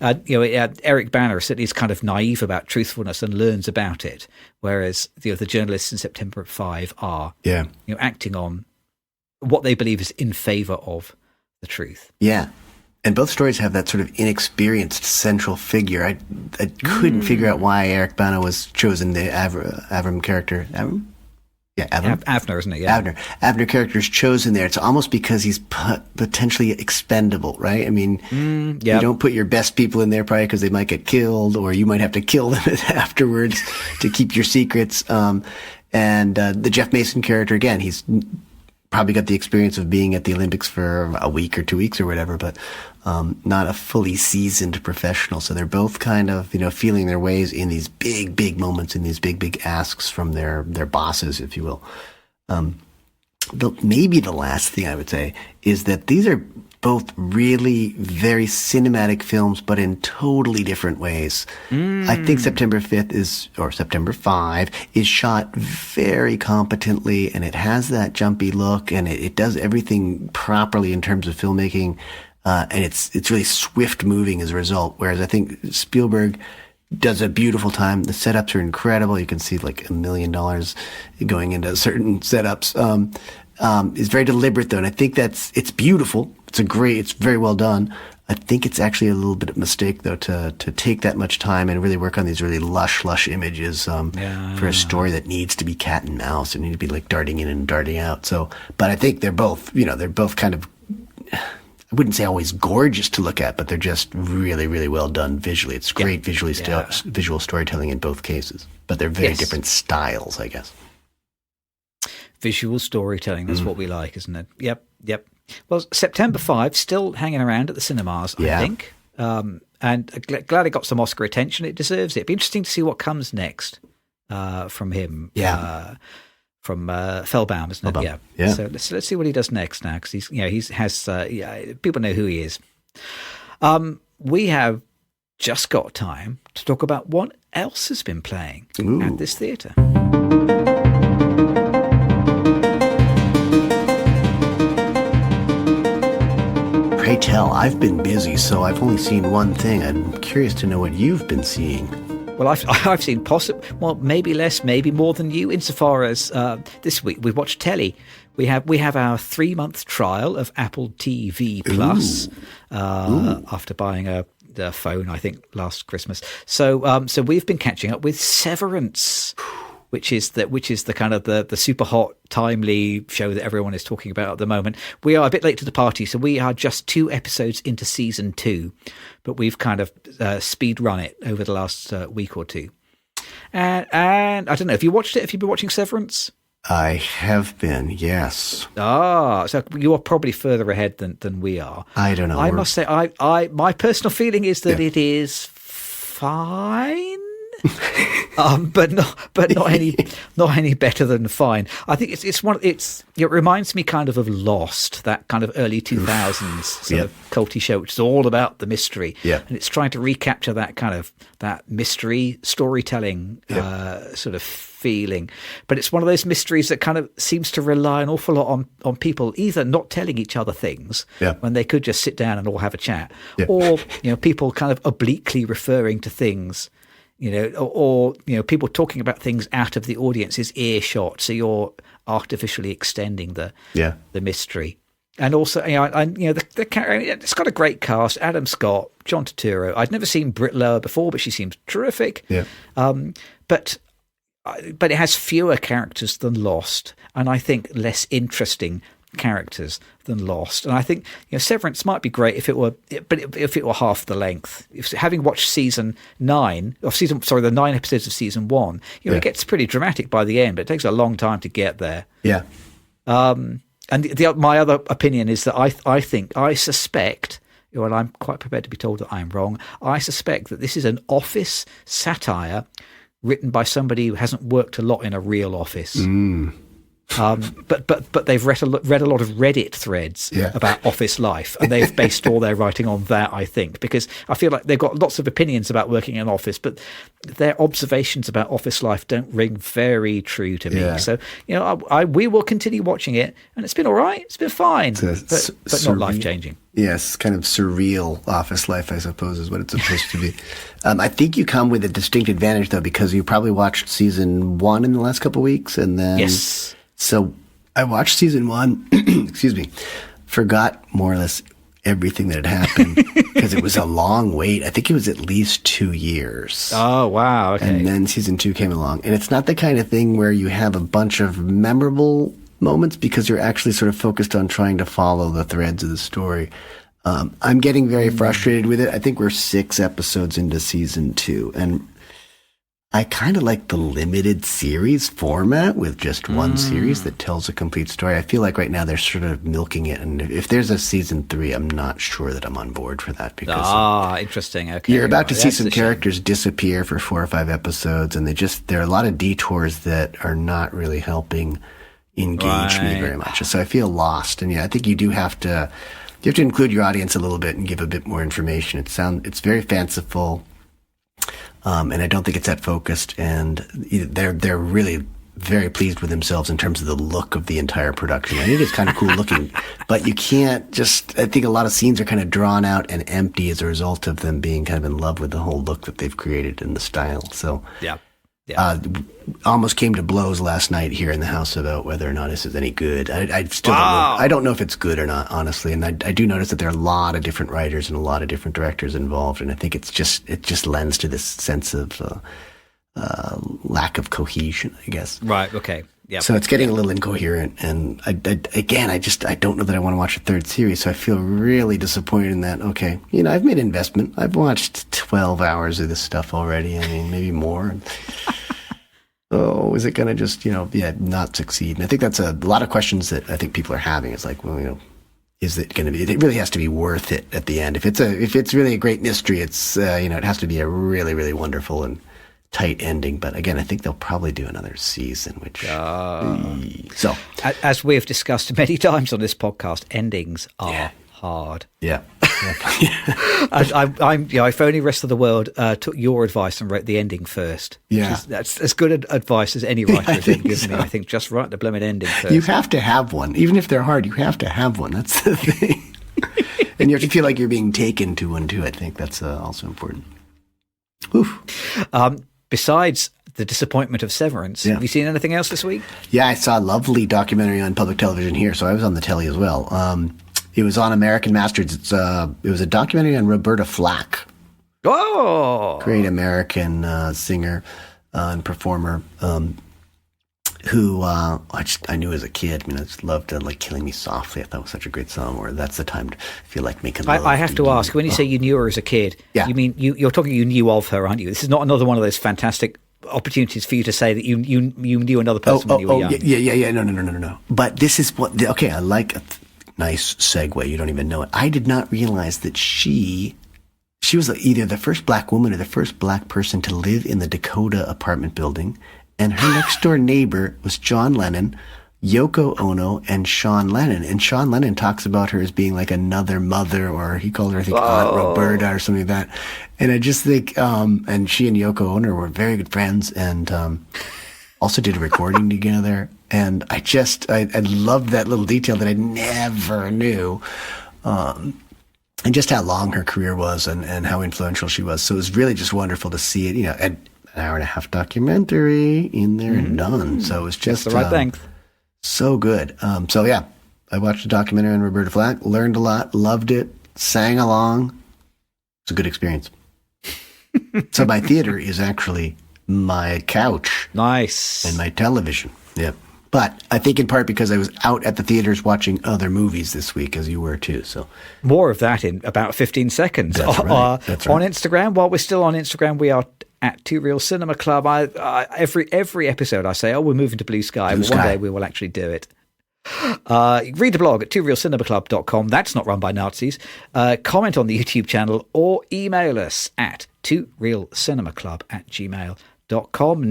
Eric Bana is kind of naive about truthfulness and learns about it, whereas the journalists in September 5 are acting on what they believe is in favor of the truth. Yeah. And both stories have that sort of inexperienced central figure. I couldn't figure out why Eric Bana was chosen, the Avram character. Avram? Yeah, Avram. Avner, isn't it? Yeah. Avner character is chosen there. It's almost because he's potentially expendable, right? I mean, you don't put your best people in there probably because they might get killed, or you might have to kill them afterwards to keep your secrets. And the Jeff Mason character, again, he's probably got the experience of being at the Olympics for a week or 2 weeks or whatever, but not a fully seasoned professional. So they're both kind of, feeling their ways in these big, big moments, in these big, big asks from their bosses, if you will. Maybe the last thing I would say is that these are both really very cinematic films, but in totally different ways. I think September 5 is shot very competently, and it has that jumpy look, and it does everything properly in terms of filmmaking, and it's really swift moving as a result. Whereas I think Spielberg does a beautiful time. The setups are incredible. You can see like $1 million going into certain setups. Is very deliberate though, and I think it's beautiful. It's very well done. I think it's actually a little bit of a mistake though to take that much time and really work on these really lush images for a story that needs to be cat and mouse and need to be like darting in and darting out. So, but I think they're both kind of, I wouldn't say always gorgeous to look at, but they're just really, really well done visually. It's great visual storytelling in both cases, but they're very different styles, I guess. Visual storytelling, that's what we like, isn't it? Yep. Well, September 5, still hanging around at the cinemas, I think. And glad it got some Oscar attention. It deserves it. It'd be interesting to see what comes next from him. From Fellbaum, isn't it? Yeah. So let's see what he does next now, because people know who he is. We have just got time to talk about what else has been playing at this theatre. Pray tell, I've been busy, so I've only seen one thing. I'm curious to know what you've been seeing. Well, I've seen maybe less, maybe more than you. Insofar as this week we've watched telly. We have our 3-month trial of Apple TV Plus after buying a phone, I think, last Christmas. So we've been catching up with Severance, which is the kind of the super hot, timely show that everyone is talking about at the moment. We are a bit late to the party, so we are just 2 episodes into season 2, but we've kind of speed run it over the last week or two. And I don't know, have you watched it? Have you been watching Severance? I have been, yes. So you are probably further ahead than we are. I don't know. I must say, my personal feeling is that it is fine. But not any better than fine. I think it reminds me kind of Lost, that kind of early 2000s sort of culty show, which is all about the mystery. Yeah. And it's trying to recapture that kind of that mystery storytelling sort of feeling. But it's one of those mysteries that kind of seems to rely an awful lot on people either not telling each other things when they could just sit down and all have a chat, or people kind of obliquely referring to things or people talking about things out of the audience's earshot, so you're artificially extending the mystery. And also, the it's got a great cast: Adam Scott, John Turturro. I'd never seen Britt Lower before, but she seems terrific. Yeah. But it has fewer characters than Lost, and I think less interesting characters than Lost. And I think Severance might be great if it were half the length. Having watched the 9 episodes of season 1, it gets pretty dramatic by the end, but it takes a long time to get there. Yeah. And my other opinion is that I suspect, and I'm quite prepared to be told that I'm wrong, I suspect that this is an office satire written by somebody who hasn't worked a lot in a real office. But they've read a lot of Reddit threads about office life, and they've based all their writing on that, I think, because I feel like they've got lots of opinions about working in an office, but their observations about office life don't ring very true to me. Yeah. So, we will continue watching it, and it's been all right. It's been fine, but not life-changing. Yes, kind of surreal office life, I suppose, is what it's supposed to be. I think you come with a distinct advantage, though, because you probably watched season 1 in the last couple of weeks, and then... Yes. So I watched season 1, excuse me, forgot more or less everything that had happened because it was a long wait. I think it was at least 2 years. Oh, wow. Okay. And then season 2 came along. And it's not the kind of thing where you have a bunch of memorable moments because you're actually sort of focused on trying to follow the threads of the story. I'm getting very frustrated with it. I think we're 6 episodes into season 2, and I kind of like the limited series format with just one series that tells a complete story. I feel like right now they're sort of milking it, and if there's a season 3, I'm not sure that I'm on board for that because interesting. Okay, you're about to see some characters disappear for 4 or 5 episodes, and there are a lot of detours that are not really helping engage me very much. So I feel lost, and I think you have to include your audience a little bit and give a bit more information. It's very fanciful. And I don't think it's that focused, and they're really very pleased with themselves in terms of the look of the entire production. And it is kind of cool looking, but you can't I think a lot of scenes are kind of drawn out and empty as a result of them being kind of in love with the whole look that they've created and the style. So almost came to blows last night here in the house about whether or not this is any good. I still don't know if it's good or not, honestly. And I do notice that there are a lot of different writers and a lot of different directors involved. And I think it just lends to this sense of lack of cohesion, I guess. Right. Okay. Yeah. So it's getting a little incoherent. And I don't know that I want to watch a third series. So I feel really disappointed in that. Okay. I've made an investment. I've watched 12 hours of this stuff already. I mean, maybe more. Oh, is it going to just, not succeed? And I think that's a lot of questions that I think people are having. It's like, well, is it going to be, it really has to be worth it at the end. If it's really a great mystery, it's, it has to be a really, really wonderful and tight ending. But again, I think they'll probably do another season, which, so. As we have discussed many times on this podcast, endings are hard. Yeah. If only the rest of the world took your advice and wrote the ending first. Yeah. That's as good advice as any writer has ever given me. I think just write the blooming ending first. You have to have one. Even if they're hard, you have to have one. That's the thing. And you have to feel like you're being taken to one, too. I think that's also important. Oof. Besides the disappointment of Severance, have you seen anything else this week? Yeah, I saw a lovely documentary on public television here, so I was on the telly as well. It was on American Masters. It was a documentary on Roberta Flack. Oh! Great American singer and performer who I knew as a kid. I mean, I just loved Killing Me Softly. I thought it was such a great song, or That's the Time to Feel Like Making Love. I have to ask, when you say you knew her as a kid, you mean you're talking you knew of her, aren't you? This is not another one of those fantastic opportunities for you to say that you knew another person when you were young. Yeah. No. But this is what, I like... Nice segue. You don't even know it. I did not realize that she was either the first black woman or the first black person to live in the Dakota apartment building. And her next door neighbor was John Lennon, Yoko Ono, and Sean Lennon. And Sean Lennon talks about her as being like another mother, or he called her, I think, Aunt Roberta or something like that. And I just think, and she and Yoko Ono were very good friends and also did a recording together. And I loved that little detail that I never knew. and just how long her career was and how influential she was. So it was really just wonderful to see it, an hour and a half documentary in there and done. So it was just the right thing. So good. I watched a documentary on Roberta Flack, learned a lot, loved it, sang along. It's a good experience. So my theater is actually my couch. Nice. And my television. Yeah. But I think in part because I was out at the theaters watching other movies this week, as you were too. So more of that in about 15 seconds. That's right. That's right. On Instagram, while we're still on Instagram, we are at Two Real Cinema Club. Every episode I say, we're moving to Blue Sky. One day we will actually do it. Read the blog at tworealcinemaclub.com. That's not run by Nazis. Comment on the YouTube channel or email us at tworealcinemaclub@gmail.com.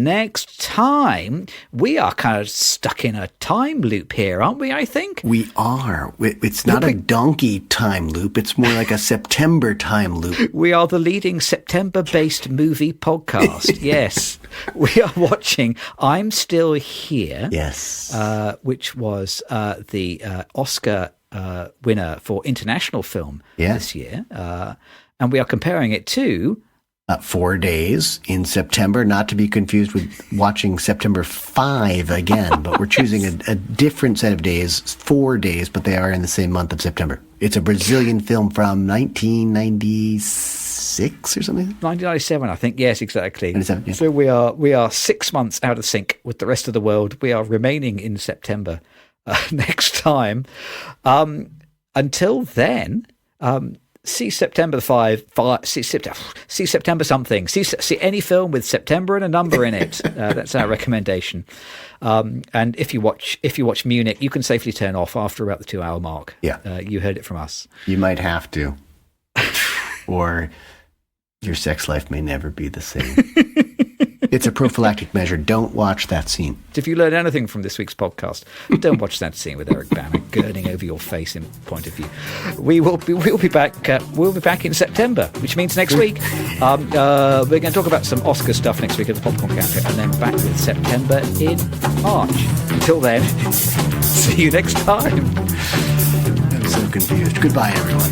Next time, we are kind of stuck in a time loop here, aren't we, I think? We are. It's not a donkey time loop. It's more like a September time loop. We are the leading September-based movie podcast. Yes. We are watching I'm Still Here. Yes. Which was the Oscar winner for international film this year. And we are comparing it to 4 days in September, not to be confused with watching September 5 again, but we're choosing a different set of days, 4 days, but they are in the same month of September. It's a Brazilian film from 1996 or something? 1997, I think. Yes, exactly. 97, yeah. So we are 6 months out of sync with the rest of the world. We are remaining in September next time. Until then... see September 5. See September something. See any film with September and a number in it. That's our recommendation. And if you watch Munich, you can safely turn off after about the 2-hour mark. Yeah, you heard it from us. You might have to, or your sex life may never be the same. It's a prophylactic measure. Don't watch that scene. If you learn anything from this week's podcast, don't watch that scene with Eric Bana gurning over your face in point of view. We'll be back. We'll be back in September, which means next week. We're going to talk about some Oscar stuff next week at the Popcorn Counter, and then back with September in March. Until then, see you next time. I'm so confused. Goodbye, everyone.